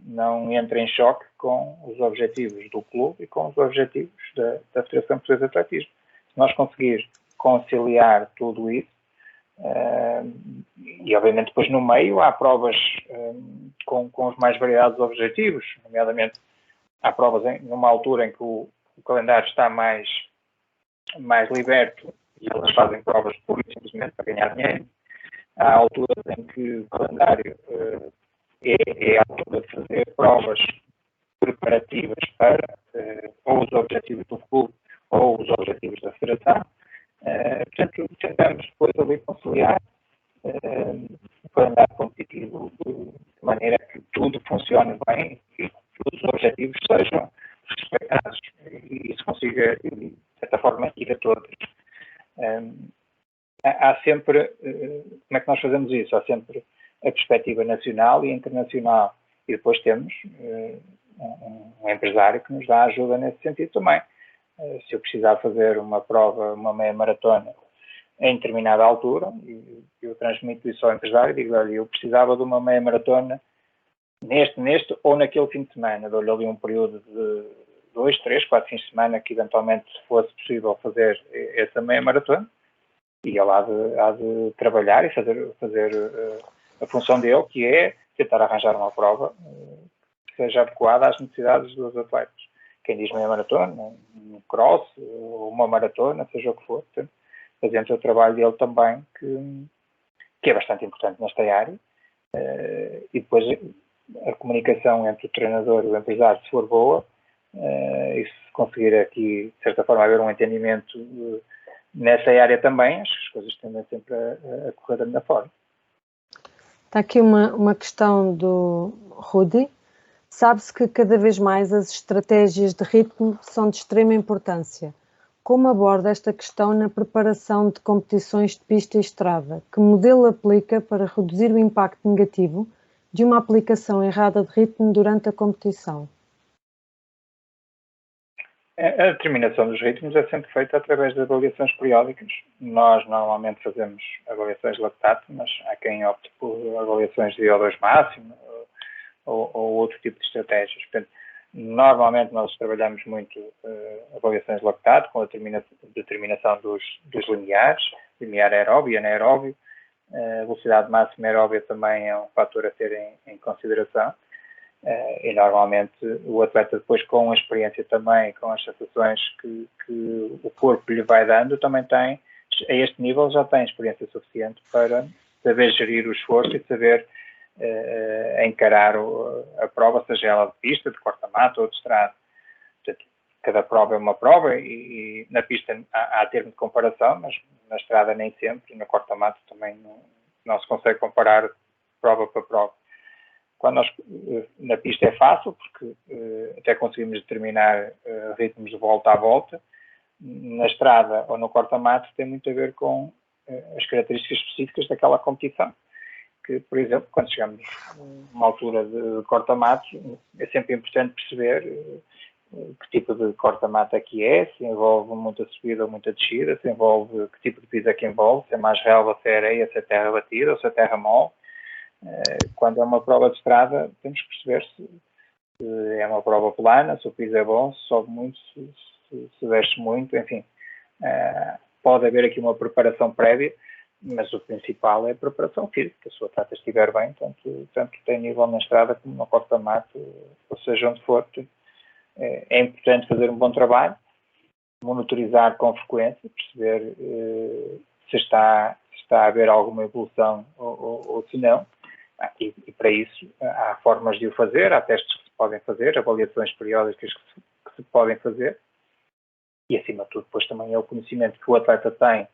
entre em choque com os objetivos do clube e com os objetivos da Federação Portuguesa de Atletismo. Se nós conseguirmos conciliar tudo isso, e obviamente depois no meio há provas com os mais variados objetivos, nomeadamente há provas numa altura em que o calendário está mais liberto e elas fazem provas pura e simplesmente para ganhar dinheiro. Há alturas em que o calendário é a altura de fazer provas preparativas para ou os objetivos do clube ou os objetivos da federação. Portanto, tentamos depois ali conciliar o calendário competitivo de maneira que tudo funcione bem e que os objetivos sejam respeitados e se consiga, de certa forma, ir a todos. Há sempre, como é que nós fazemos isso? Há sempre a perspectiva nacional e internacional e depois temos um empresário que nos dá ajuda nesse sentido também. Se eu precisar fazer uma prova, uma meia maratona em determinada altura, eu transmito isso ao empresário e digo, olha, eu precisava de uma meia maratona neste ou naquele fim de semana. Dou-lhe ali um período de 2, 3, 4 fins de semana que eventualmente fosse possível fazer essa meia maratona e ele há de trabalhar e fazer a função dele, que é tentar arranjar uma prova que seja adequada às necessidades dos atletas. Quem diz meia maratona, um cross, ou uma maratona, seja o que for, portanto, fazendo o trabalho dele também, que é bastante importante nesta área. E depois a comunicação entre o treinador e o empresário, se for boa, e se conseguir aqui, de certa forma, haver um entendimento nessa área também, acho que as coisas tendem sempre a correr da melhor forma.
Está aqui uma questão do Rudi. Sabe-se que cada vez mais as estratégias de ritmo são de extrema importância. como aborda esta questão na preparação de competições de pista e estrada? Que modelo aplica para reduzir o impacto negativo de uma aplicação errada de ritmo durante a competição?
A determinação dos ritmos é sempre feita através de avaliações periódicas. Nós normalmente fazemos avaliações de lactato, mas há quem opte por avaliações de VO2 máximo ou outro tipo de estratégias. Portanto, normalmente nós trabalhamos muito avaliações de lactato com a determinação dos lineares, linear aeróbio e anaeróbio. A velocidade máxima aeróbia também é um fator a ter em consideração. E normalmente o atleta depois com a experiência também, com as sensações que o corpo lhe vai dando, também tem, a este nível já tem experiência suficiente para saber gerir o esforço e saber encarar a prova, seja ela de pista, de corta-mato ou de estrada. Portanto, cada prova é uma prova e na pista há termo de comparação, mas na estrada nem sempre, e na corta-mato também não se consegue comparar prova para prova. Quando na pista é fácil, porque até conseguimos determinar ritmos de volta a volta. Na estrada ou no corta-mato tem muito a ver com as características específicas daquela competição. Que, por exemplo, quando chegamos a uma altura de corta-mato, é sempre importante perceber que tipo de corta-mato aqui é, se envolve muita subida ou muita descida, se envolve que tipo de piso é que envolve, se é mais relva, se é areia, se é terra batida ou se é terra mole. Quando é uma prova de estrada, temos que perceber se é uma prova plana, se o piso é bom, se sobe muito, se desce muito, enfim. Pode haver aqui uma preparação prévia, mas o principal é a preparação física. Se o atleta estiver bem, tanto tem nível na estrada como no corta-mato, ou seja, onde for. É importante fazer um bom trabalho, monitorizar com frequência, perceber se está a haver alguma evolução ou se não. E para isso há formas de o fazer, há testes que se podem fazer, avaliações periódicas que se podem fazer e, acima de tudo, depois também é o conhecimento que o atleta tem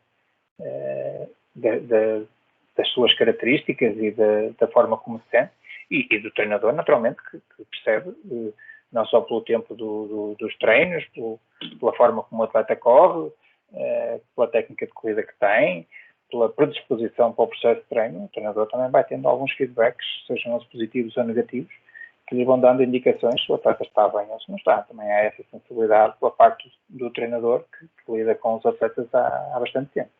das suas características e da forma como se sente e do treinador, naturalmente, que percebe, não só pelo tempo dos treinos, pela forma como o atleta corre, pela técnica de corrida que tem, pela predisposição para o processo de treino. O treinador também vai tendo alguns feedbacks, sejam eles positivos ou negativos, que lhe vão dando indicações se o atleta está bem ou se não está. Também há essa sensibilidade pela parte do treinador que lida com os atletas há bastante tempo.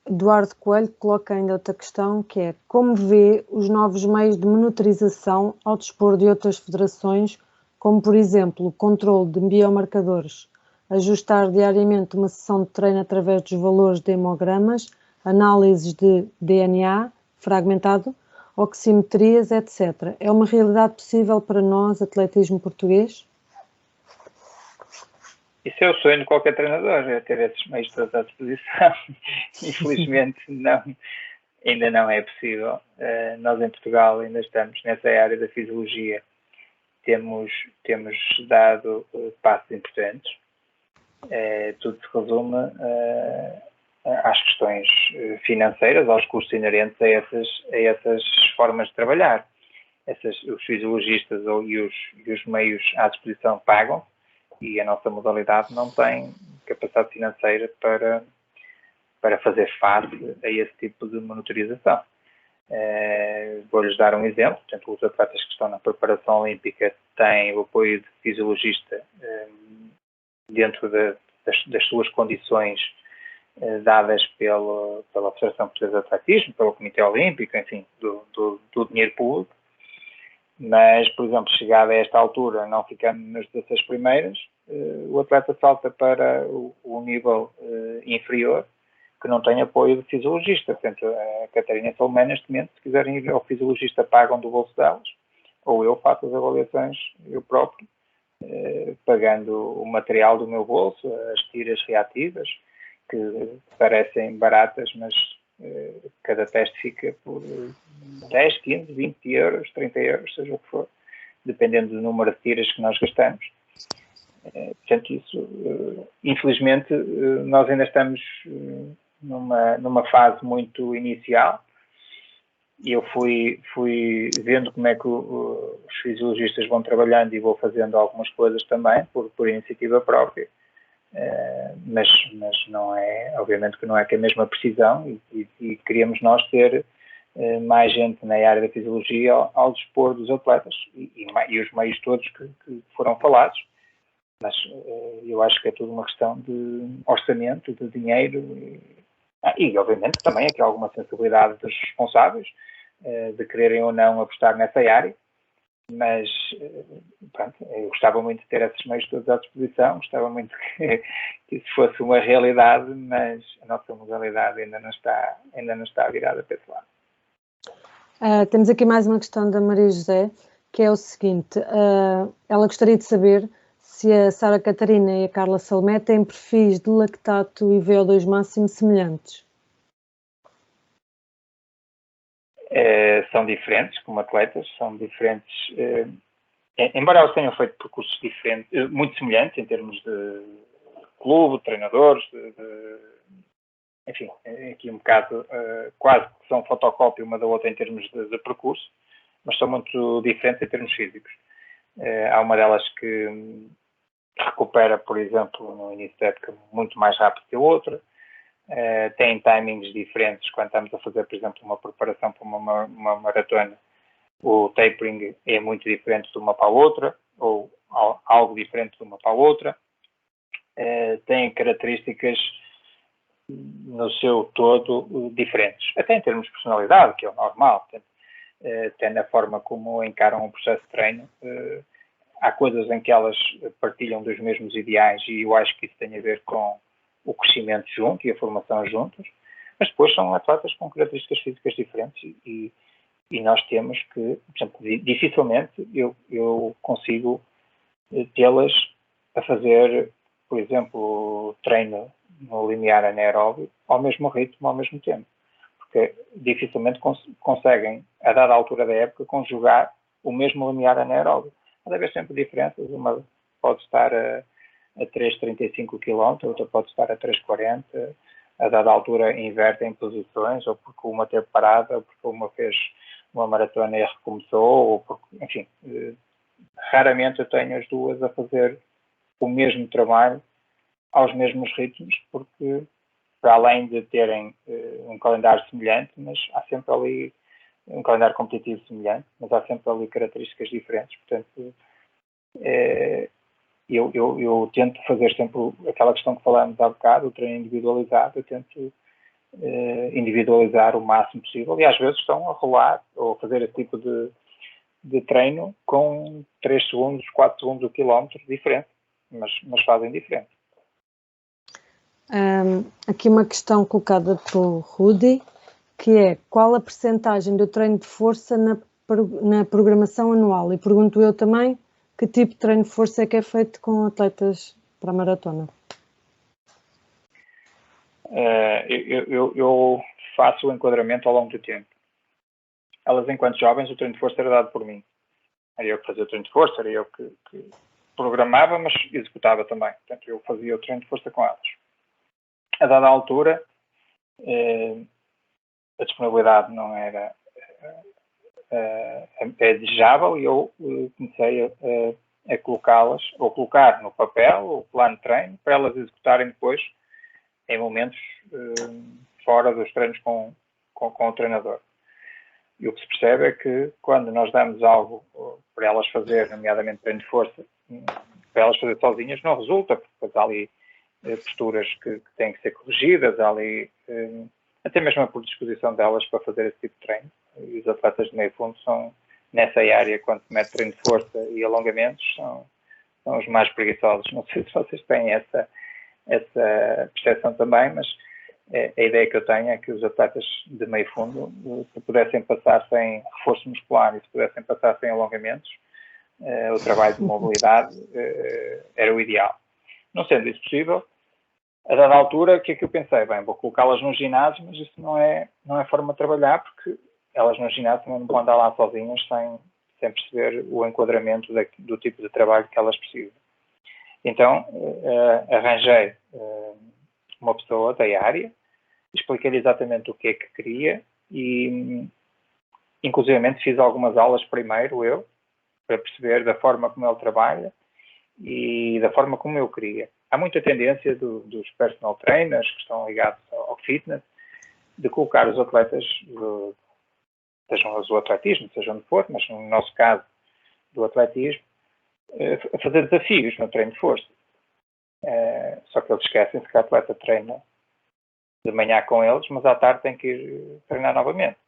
Eduardo Coelho coloca ainda outra questão, que é: como vê os novos meios de monitorização ao dispor de outras federações, como por exemplo o controle de biomarcadores, ajustar diariamente uma sessão de treino através dos valores de hemogramas, análises de DNA fragmentado, oximetrias, etc. É uma realidade possível para nós, atletismo português?
Isso é o sonho de qualquer treinador, é ter esses meios todos à disposição. Infelizmente, ainda não é possível. Nós em Portugal ainda estamos nessa área da fisiologia. Temos dado passos importantes. Tudo se resume às questões financeiras, aos custos inerentes a essas formas de trabalhar. Os fisiologistas e os meios à disposição pagam, e a nossa modalidade não tem capacidade financeira para fazer face a esse tipo de monitorização. Vou-lhes dar um exemplo. Portanto, os atletas que estão na preparação olímpica têm o apoio de fisiologista dentro das suas condições dadas pela Federação Portuguesa de Atletismo, pelo Comitê Olímpico, enfim, do dinheiro público. Mas, por exemplo, chegada a esta altura, não ficando nas 16 primeiras, o atleta salta para o nível inferior, que não tem apoio de fisiologista. Portanto, a Catarina e a Salomé, neste momento, se quiserem ir ao fisiologista, pagam do bolso delas, ou eu faço as avaliações eu próprio, pagando o material do meu bolso, as tiras reativas, que parecem baratas, mas cada teste fica por 10, 15, 20 euros, 30 euros, seja o que for, dependendo do número de tiras que nós gastamos. Portanto, isso, infelizmente, nós ainda estamos numa fase muito inicial, eu fui vendo como é que os fisiologistas vão trabalhando e vou fazendo algumas coisas também por iniciativa própria, mas não é, obviamente que não é com a mesma precisão e queríamos nós ter mais gente na área da fisiologia ao dispor dos atletas e os meios todos que foram falados, mas eu acho que é tudo uma questão de orçamento, de dinheiro e obviamente também aqui há alguma sensibilidade dos responsáveis de quererem ou não apostar nessa área, mas pronto, eu gostava muito de ter esses meios todos à disposição, gostava muito que isso fosse uma realidade, mas a nossa modalidade ainda não está virada para esse lado.
Temos aqui mais uma questão da Maria José, que é o seguinte, ela gostaria de saber se a Sara Catarina e a Carla Salomé têm perfis de lactato e VO2 máximo semelhantes.
São diferentes como atletas, são diferentes, embora elas tenham feito percursos diferentes, muito semelhantes em termos de clube, de treinadores, enfim, aqui um bocado quase que são fotocópia uma da outra em termos de percurso, mas são muito diferentes em termos físicos. Há uma delas que recupera, por exemplo, no início da época muito mais rápido que a outra, tem timings diferentes quando estamos a fazer, por exemplo, uma preparação para uma maratona. O tapering é muito diferente de uma para a outra, ou algo diferente de uma para a outra. Tem características no seu todo diferentes, até em termos de personalidade, que é o normal, até na forma como encaram o processo de treino. Há coisas em que elas partilham dos mesmos ideais e eu acho que isso tem a ver com o crescimento junto e a formação juntos, mas depois são atletas com características físicas diferentes e nós temos que, por exemplo, dificilmente eu consigo tê-las a fazer, por exemplo, treino no limiar anaeróbio ao mesmo ritmo, ao mesmo tempo, porque dificilmente conseguem, a dada altura da época, conjugar o mesmo limiar anaeróbio. Pode haver sempre diferenças, uma pode estar a 3,35 km, outra pode estar a 3,40, a dada altura invertem posições, ou porque uma teve parada, ou porque uma fez uma maratona e recomeçou, ou porque, enfim, raramente eu tenho as duas a fazer o mesmo trabalho aos mesmos ritmos, porque para além de terem um calendário semelhante, mas há sempre ali um calendário competitivo semelhante, mas há sempre ali características diferentes, portanto eu tento fazer sempre aquela questão que falámos há bocado, o treino individualizado, eu tento individualizar o máximo possível e às vezes estão a rolar ou a fazer esse tipo de treino com 3 segundos, 4 segundos o quilómetro diferente, mas fazem diferente.
Aqui uma questão colocada pelo Rudi, que é qual a percentagem do treino de força na programação anual? E pergunto eu também, que tipo de treino de força é que é feito com atletas para a maratona?
Eu faço o enquadramento ao longo do tempo. Elas, enquanto jovens, o treino de força era dado por mim. Era eu que fazia o treino de força, era eu que programava, mas executava também. Portanto, eu fazia o treino de força com elas. A dada altura, a disponibilidade não era desejável e eu comecei a colocá-las, ou colocar no papel o plano de treino para elas executarem depois em momentos fora dos treinos com o treinador. E o que se percebe é que quando nós damos algo para elas fazer, nomeadamente treino de força, para elas fazer sozinhas, não resulta, porque há ali posturas que têm que ser corrigidas, há ali até mesmo por disposição delas para fazer esse tipo de treino. E os atletas de meio fundo são, nessa área, quando se mete treino de força e alongamentos, são os mais preguiçosos. Não sei se vocês têm essa percepção também, mas a ideia que eu tenho é que os atletas de meio fundo, se pudessem passar sem reforço muscular e se pudessem passar sem alongamentos, o trabalho de mobilidade era o ideal. Não sendo isso possível, a dada altura, o que é que eu pensei? Bem, vou colocá-las no ginásio, mas isso não é forma de trabalhar, porque elas no ginásio também não vão andar lá sozinhas sem perceber o enquadramento do tipo de trabalho que elas precisam. Então, arranjei uma pessoa da área, expliquei-lhe exatamente o que é que queria e inclusivamente fiz algumas aulas primeiro eu, para perceber da forma como ele trabalha e da forma como eu queria. Há muita tendência dos personal trainers que estão ligados ao fitness de colocar os atletas, sejam os do atletismo, seja onde for, mas no nosso caso do atletismo, a fazer desafios no treino de força. Só que eles esquecem-se que a atleta treina de manhã com eles, mas à tarde tem que ir treinar novamente.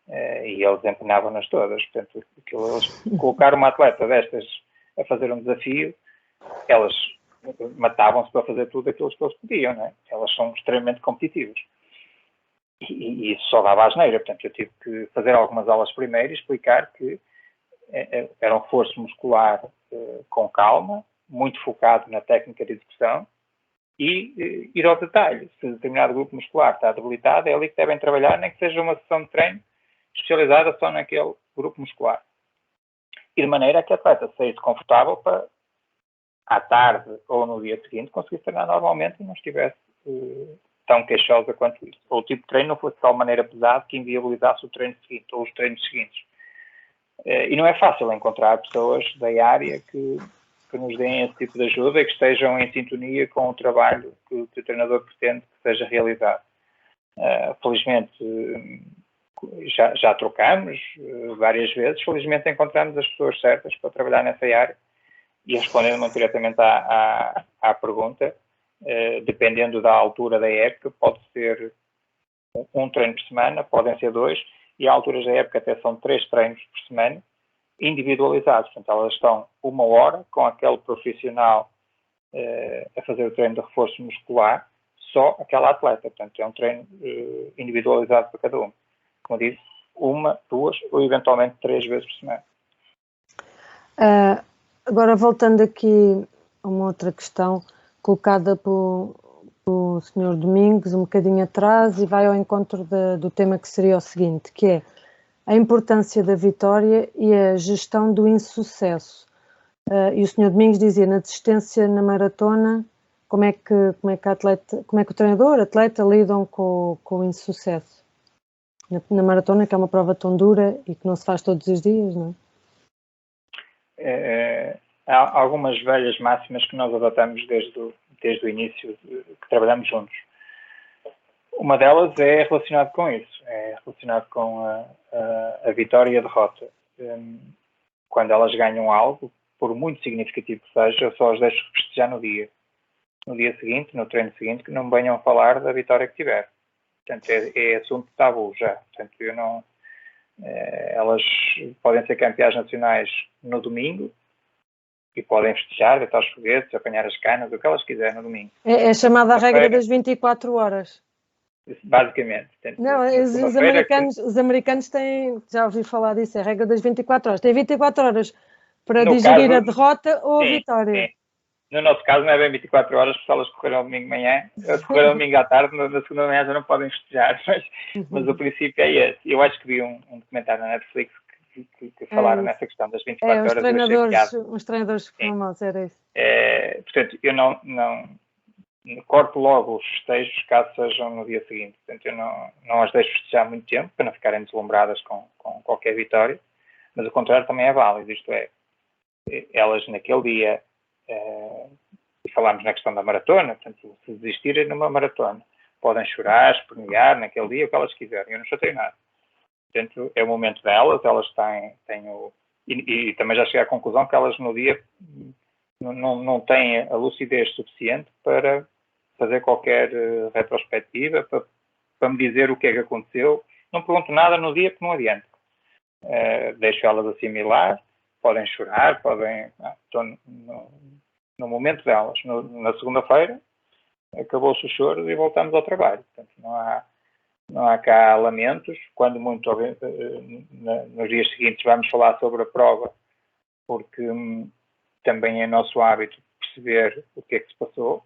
E eles empenavam-nas todas. Portanto, eles colocar uma atleta destas a fazer um desafio, elas matavam-se para fazer tudo aquilo que eles podiam, não é? Elas são extremamente competitivas. E isso só dava asneira. Portanto, eu tive que fazer algumas aulas primeiro e explicar que era um reforço muscular com calma, muito focado na técnica de execução e ir ao detalhe. Se determinado grupo muscular está debilitado, é ali que devem trabalhar, nem que seja uma sessão de treino especializada só naquele grupo muscular. E de maneira que a atleta saísse confortável para, à tarde ou no dia seguinte, conseguir treinar normalmente e não estivesse tão queixosa quanto isso. Ou o tipo de treino não fosse de tal maneira pesado que inviabilizasse o treino seguinte ou os treinos seguintes. E não é fácil encontrar pessoas da área que nos deem esse tipo de ajuda e que estejam em sintonia com o trabalho que o treinador pretende que seja realizado. Felizmente, já trocamos várias vezes. Felizmente, encontramos as pessoas certas para trabalhar nessa área. E respondendo muito diretamente à pergunta, dependendo da altura da época, pode ser um treino por semana, podem ser 2, e há alturas da época até são 3 treinos por semana, individualizados. Portanto, elas estão 1 hora com aquele profissional a fazer o treino de reforço muscular, só aquela atleta. Portanto, é um treino individualizado para cada um. Como disse, 1, 2 ou eventualmente 3 vezes por semana.
Agora, voltando aqui a uma outra questão colocada pelo Sr. Domingos um bocadinho atrás e vai ao encontro do tema que seria o seguinte, que é a importância da vitória e a gestão do insucesso. E o Sr. Domingos dizia, na desistência na maratona, como é que o treinador, atleta, lidam com o insucesso? Na maratona, que é uma prova tão dura e que não se faz todos os dias, não é?
Há algumas velhas máximas que nós adotamos desde o início, que trabalhamos juntos. Uma delas é relacionada com isso, é relacionada com a vitória e a derrota. Quando elas ganham algo, por muito significativo que seja, eu só as deixo festejar no dia. No dia seguinte, no treino seguinte, que não me venham falar da vitória que tiver. Portanto, é assunto tabu já. Portanto, eu não... elas podem ser campeãs nacionais no domingo e podem festejar, deitar os foguetes, apanhar as canas, o que elas quiserem no domingo.
É chamada a regra das 24 horas.
Basicamente. Portanto,
não, os americanos têm, já ouvi falar disso, é a regra das 24 horas. Tem 24 horas para digerir a derrota ou a vitória. Sim.
No nosso caso não é bem 24 horas, porque elas correram domingo de manhã, correram domingo à tarde, na segunda manhã já não podem festejar, mas o princípio é esse. Eu acho que vi um documentário na Netflix que falaram nessa questão das 24 horas.
Os treinadores famosos, era isso.
Portanto, eu não corto logo os festejos caso sejam no dia seguinte. Portanto, eu não as deixo festejar muito tempo para não ficarem deslumbradas com qualquer vitória, mas o contrário também é válido, isto é, elas naquele dia, e falámos na questão da maratona, portanto, se desistirem numa maratona, podem chorar, espernear naquele dia o que elas quiserem, eu não chatei nada. Portanto, é o momento delas, elas têm o... E também já cheguei à conclusão que elas no dia não têm a lucidez suficiente para fazer qualquer retrospectiva, para me dizer o que é que aconteceu. Não pergunto nada no dia porque não adianta. Deixo elas assimilar, podem chorar, estão no momento delas. Na segunda-feira, acabou-se o choro e voltamos ao trabalho. Portanto, não há cá lamentos. Quando muito, nos dias seguintes, vamos falar sobre a prova, porque também é nosso hábito perceber o que é que se passou.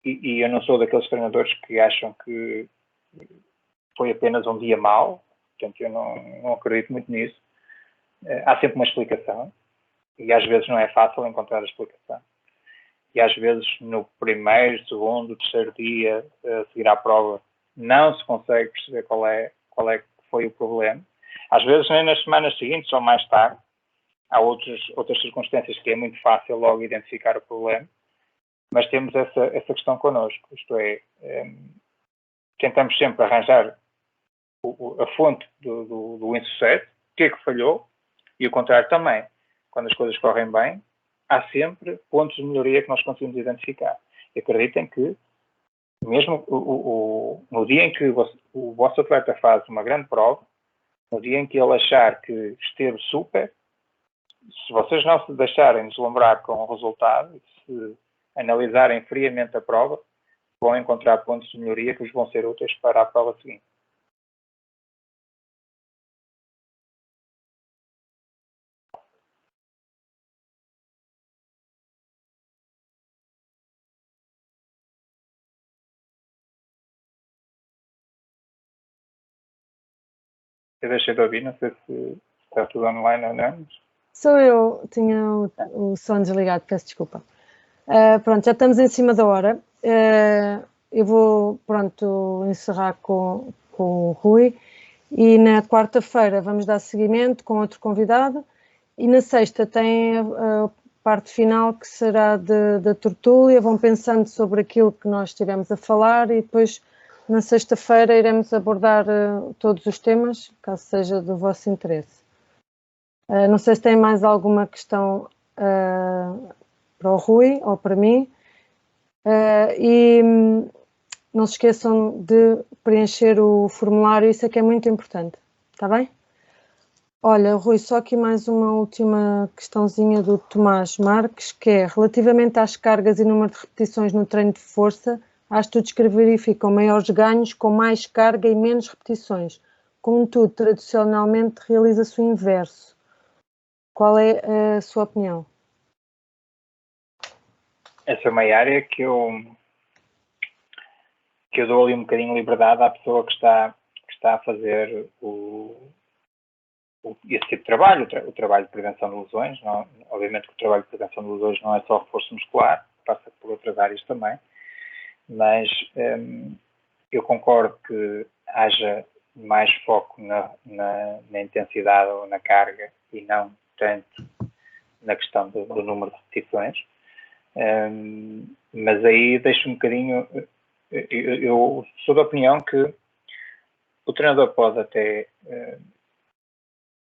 E eu não sou daqueles treinadores que acham que foi apenas um dia mau. Portanto, eu não acredito muito nisso. Há sempre uma explicação. E às vezes não é fácil encontrar a explicação. E às vezes no primeiro, segundo, terceiro dia a seguir à prova não se consegue perceber qual é que foi o problema. Às vezes nem nas semanas seguintes ou mais tarde, há outras circunstâncias que é muito fácil logo identificar o problema, mas temos essa questão connosco, isto é, tentamos sempre arranjar a fonte do insucesso, o que é que falhou, e o contrário também. Quando as coisas correm bem, há sempre pontos de melhoria que nós conseguimos identificar. E acreditem que, mesmo no dia em que o vosso atleta faz uma grande prova, no dia em que ele achar que esteve super, se vocês não se deixarem deslumbrar com o resultado, se analisarem friamente a prova, vão encontrar pontos de melhoria que vos vão ser úteis para a prova seguinte. Eu deixei de ouvir, não sei se está tudo online ou não.
Sou eu, tinha o som desligado, peço desculpa. Pronto, já estamos em cima da hora. Eu vou, pronto, encerrar com o Rui e na quarta-feira vamos dar seguimento com outro convidado e na sexta tem a parte final que será da tertúlia, vão pensando sobre aquilo que nós estivemos a falar e depois na sexta-feira iremos abordar todos os temas, caso seja do vosso interesse. Não sei se tem mais alguma questão para o Rui ou para mim. E não se esqueçam de preencher o formulário, isso é que é muito importante. Está bem? Olha, Rui, só aqui mais uma última questãozinha do Tomás Marques, que é relativamente às cargas e número de repetições no treino de força, há estudos que verificam maiores ganhos com mais carga e menos repetições. Contudo, tradicionalmente realiza-se o inverso. Qual é a sua opinião?
Essa é uma área que eu dou ali um bocadinho de liberdade à pessoa que está a fazer esse tipo de trabalho, o trabalho de prevenção de lesões. Não, obviamente que o trabalho de prevenção de lesões não é só reforço muscular, passa por outras áreas também, mas eu concordo que haja mais foco na intensidade ou na carga e não tanto na questão do número de repetições. Mas aí deixo um bocadinho, eu sou da opinião que o treinador pode até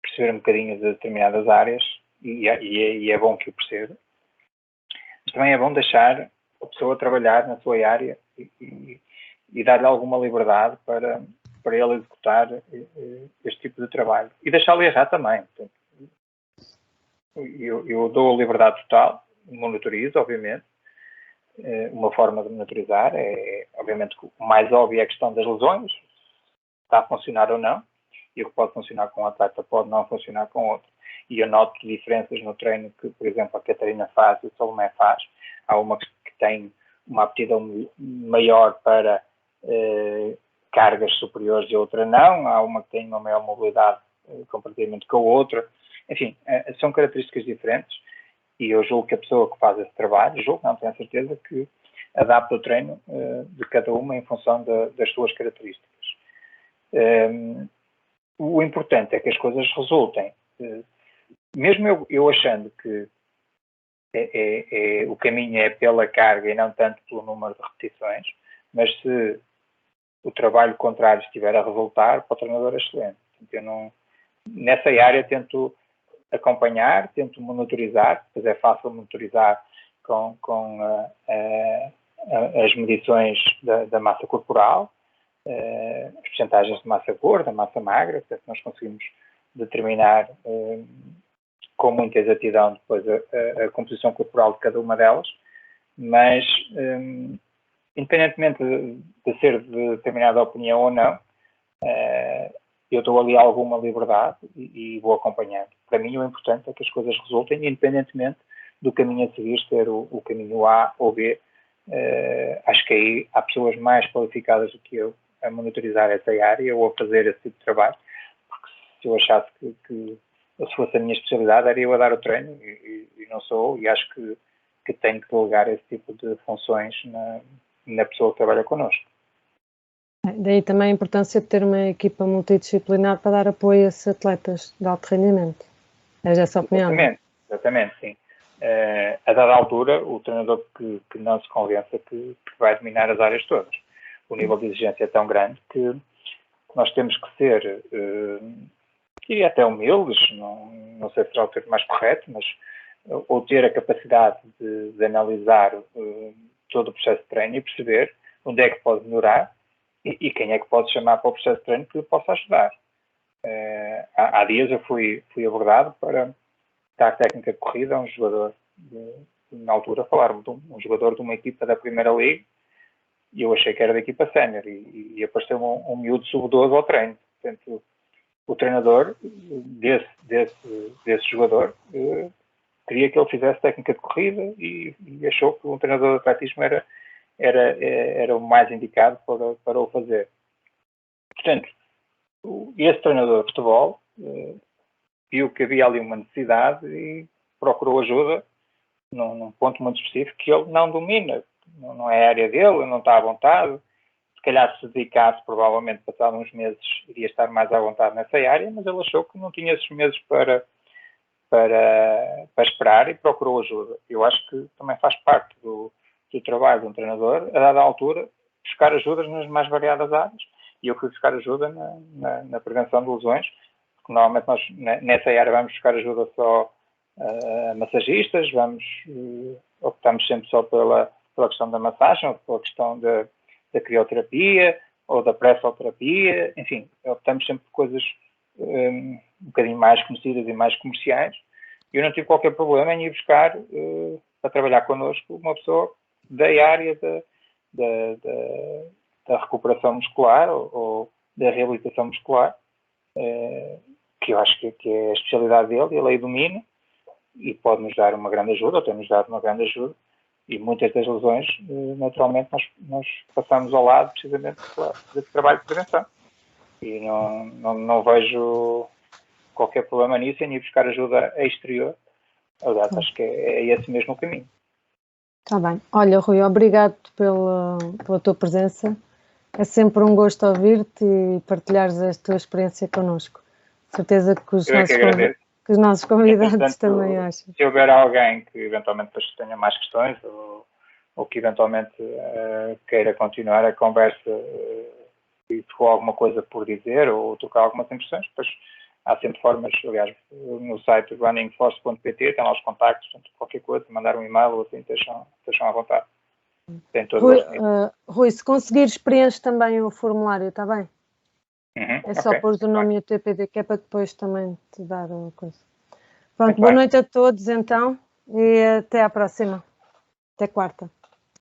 perceber um bocadinho de determinadas áreas e é bom que o perceba, mas também é bom deixar a pessoa trabalhar na sua área e dar-lhe alguma liberdade para ele executar este tipo de trabalho e deixá-lo errar também. Portanto, eu dou a liberdade total, monitorizo, obviamente. Uma forma de monitorizar é, obviamente, o mais óbvio é a questão das lesões, se está a funcionar ou não, e o que pode funcionar com um atleta pode não funcionar com outro. E eu noto diferenças no treino que, por exemplo, a Catarina faz e o Salomé faz. Há uma que tem uma aptidão maior para cargas superiores e outra não. Há uma que tem uma maior mobilidade comparativamente com a outra. Enfim, são características diferentes e eu julgo que a pessoa que faz esse trabalho, não tenho a certeza, que adapta o treino de cada uma em função das suas características. O importante é que as coisas resultem. Mesmo eu achando que o caminho é pela carga e não tanto pelo número de repetições, mas se o trabalho contrário estiver a resultar, para o treinador é excelente. Eu não, nessa área tento acompanhar, tento monitorizar, pois é fácil monitorizar com as medições da massa corporal, as percentagens de massa gorda, massa magra, portanto nós conseguimos determinar com muita exatidão depois a composição corporal de cada uma delas, mas independentemente de ser de determinada opinião ou não, eu dou ali alguma liberdade e vou acompanhando. Para mim o importante é que as coisas resultem, independentemente do caminho a seguir ser o caminho A ou B. Acho que aí há pessoas mais qualificadas do que eu a monitorizar essa área ou a fazer esse tipo de trabalho, porque se eu achasse que se fosse a minha especialidade, era eu a dar o treino e não sou, e acho que tenho que delegar esse tipo de funções na pessoa que trabalha connosco.
Daí também a importância de ter uma equipa multidisciplinar para dar apoio a esses atletas de alto rendimento. É essa a opinião?
Exatamente, sim. A dada altura, o treinador que não se convença que vai dominar as áreas todas. O nível de exigência é tão grande que nós temos que ser, diria até humildes, não sei se será o termo mais correto, mas ou ter a capacidade de analisar todo o processo de treino e perceber onde é que pode melhorar e quem é que pode chamar para o processo de treino que possa ajudar. Há dias eu fui abordado para dar técnica de corrida a um jogador, na altura falaram-me de um jogador de uma equipa da Primeira Liga e eu achei que era da equipa sénior e apareceu um miúdo sub-12 ao treino. Portanto, o treinador desse jogador queria que ele fizesse técnica de corrida e achou que um treinador de atletismo era o mais indicado para o fazer. Portanto, esse treinador de futebol viu que havia ali uma necessidade e procurou ajuda num ponto muito específico que ele não domina, não é a área dele, não está à vontade. Se calhar se dedicasse, provavelmente, passado uns meses, iria estar mais à vontade nessa área, mas ele achou que não tinha esses meses para esperar e procurou ajuda. Eu acho que também faz parte do trabalho de um treinador, a dada altura, buscar ajudas nas mais variadas áreas. E eu fui buscar ajuda na prevenção de lesões, porque normalmente nós, nessa área, vamos buscar ajuda só a massagistas, optamos sempre só pela questão da massagem, ou pela questão da crioterapia, ou da pressoterapia, enfim, optamos sempre por coisas um bocadinho mais conhecidas e mais comerciais. Eu não tive qualquer problema em ir buscar para trabalhar connosco uma pessoa da área da recuperação muscular ou da reabilitação muscular, que eu acho que é a especialidade dele, ele aí domina e pode-nos dar uma grande ajuda, ou tem-nos dado uma grande ajuda, e muitas das lesões, naturalmente, nós passamos ao lado precisamente desse trabalho de prevenção. E não vejo qualquer problema nisso em ir buscar ajuda exterior. Aliás, acho que é esse mesmo o caminho.
Está bem. Olha, Rui, obrigado pela tua presença. É sempre um gosto ouvir-te e partilhares a tua experiência connosco. Certeza que os nossos convidados também acham.
Se houver alguém que eventualmente tenha mais questões ou que eventualmente queira continuar a conversa e ficou alguma coisa por dizer ou trocar algumas impressões, pois há sempre formas, aliás, no site runningforce.pt tem lá os contactos, portanto, qualquer coisa, mandar um e-mail ou assim, estejam à vontade. Tem todo
Rui, se conseguires, preenche também o formulário, está bem? É só pôr o nome e o TPD, que é para depois também te dar uma coisa. Pronto, boa noite a todos então e até à próxima. Até quarta.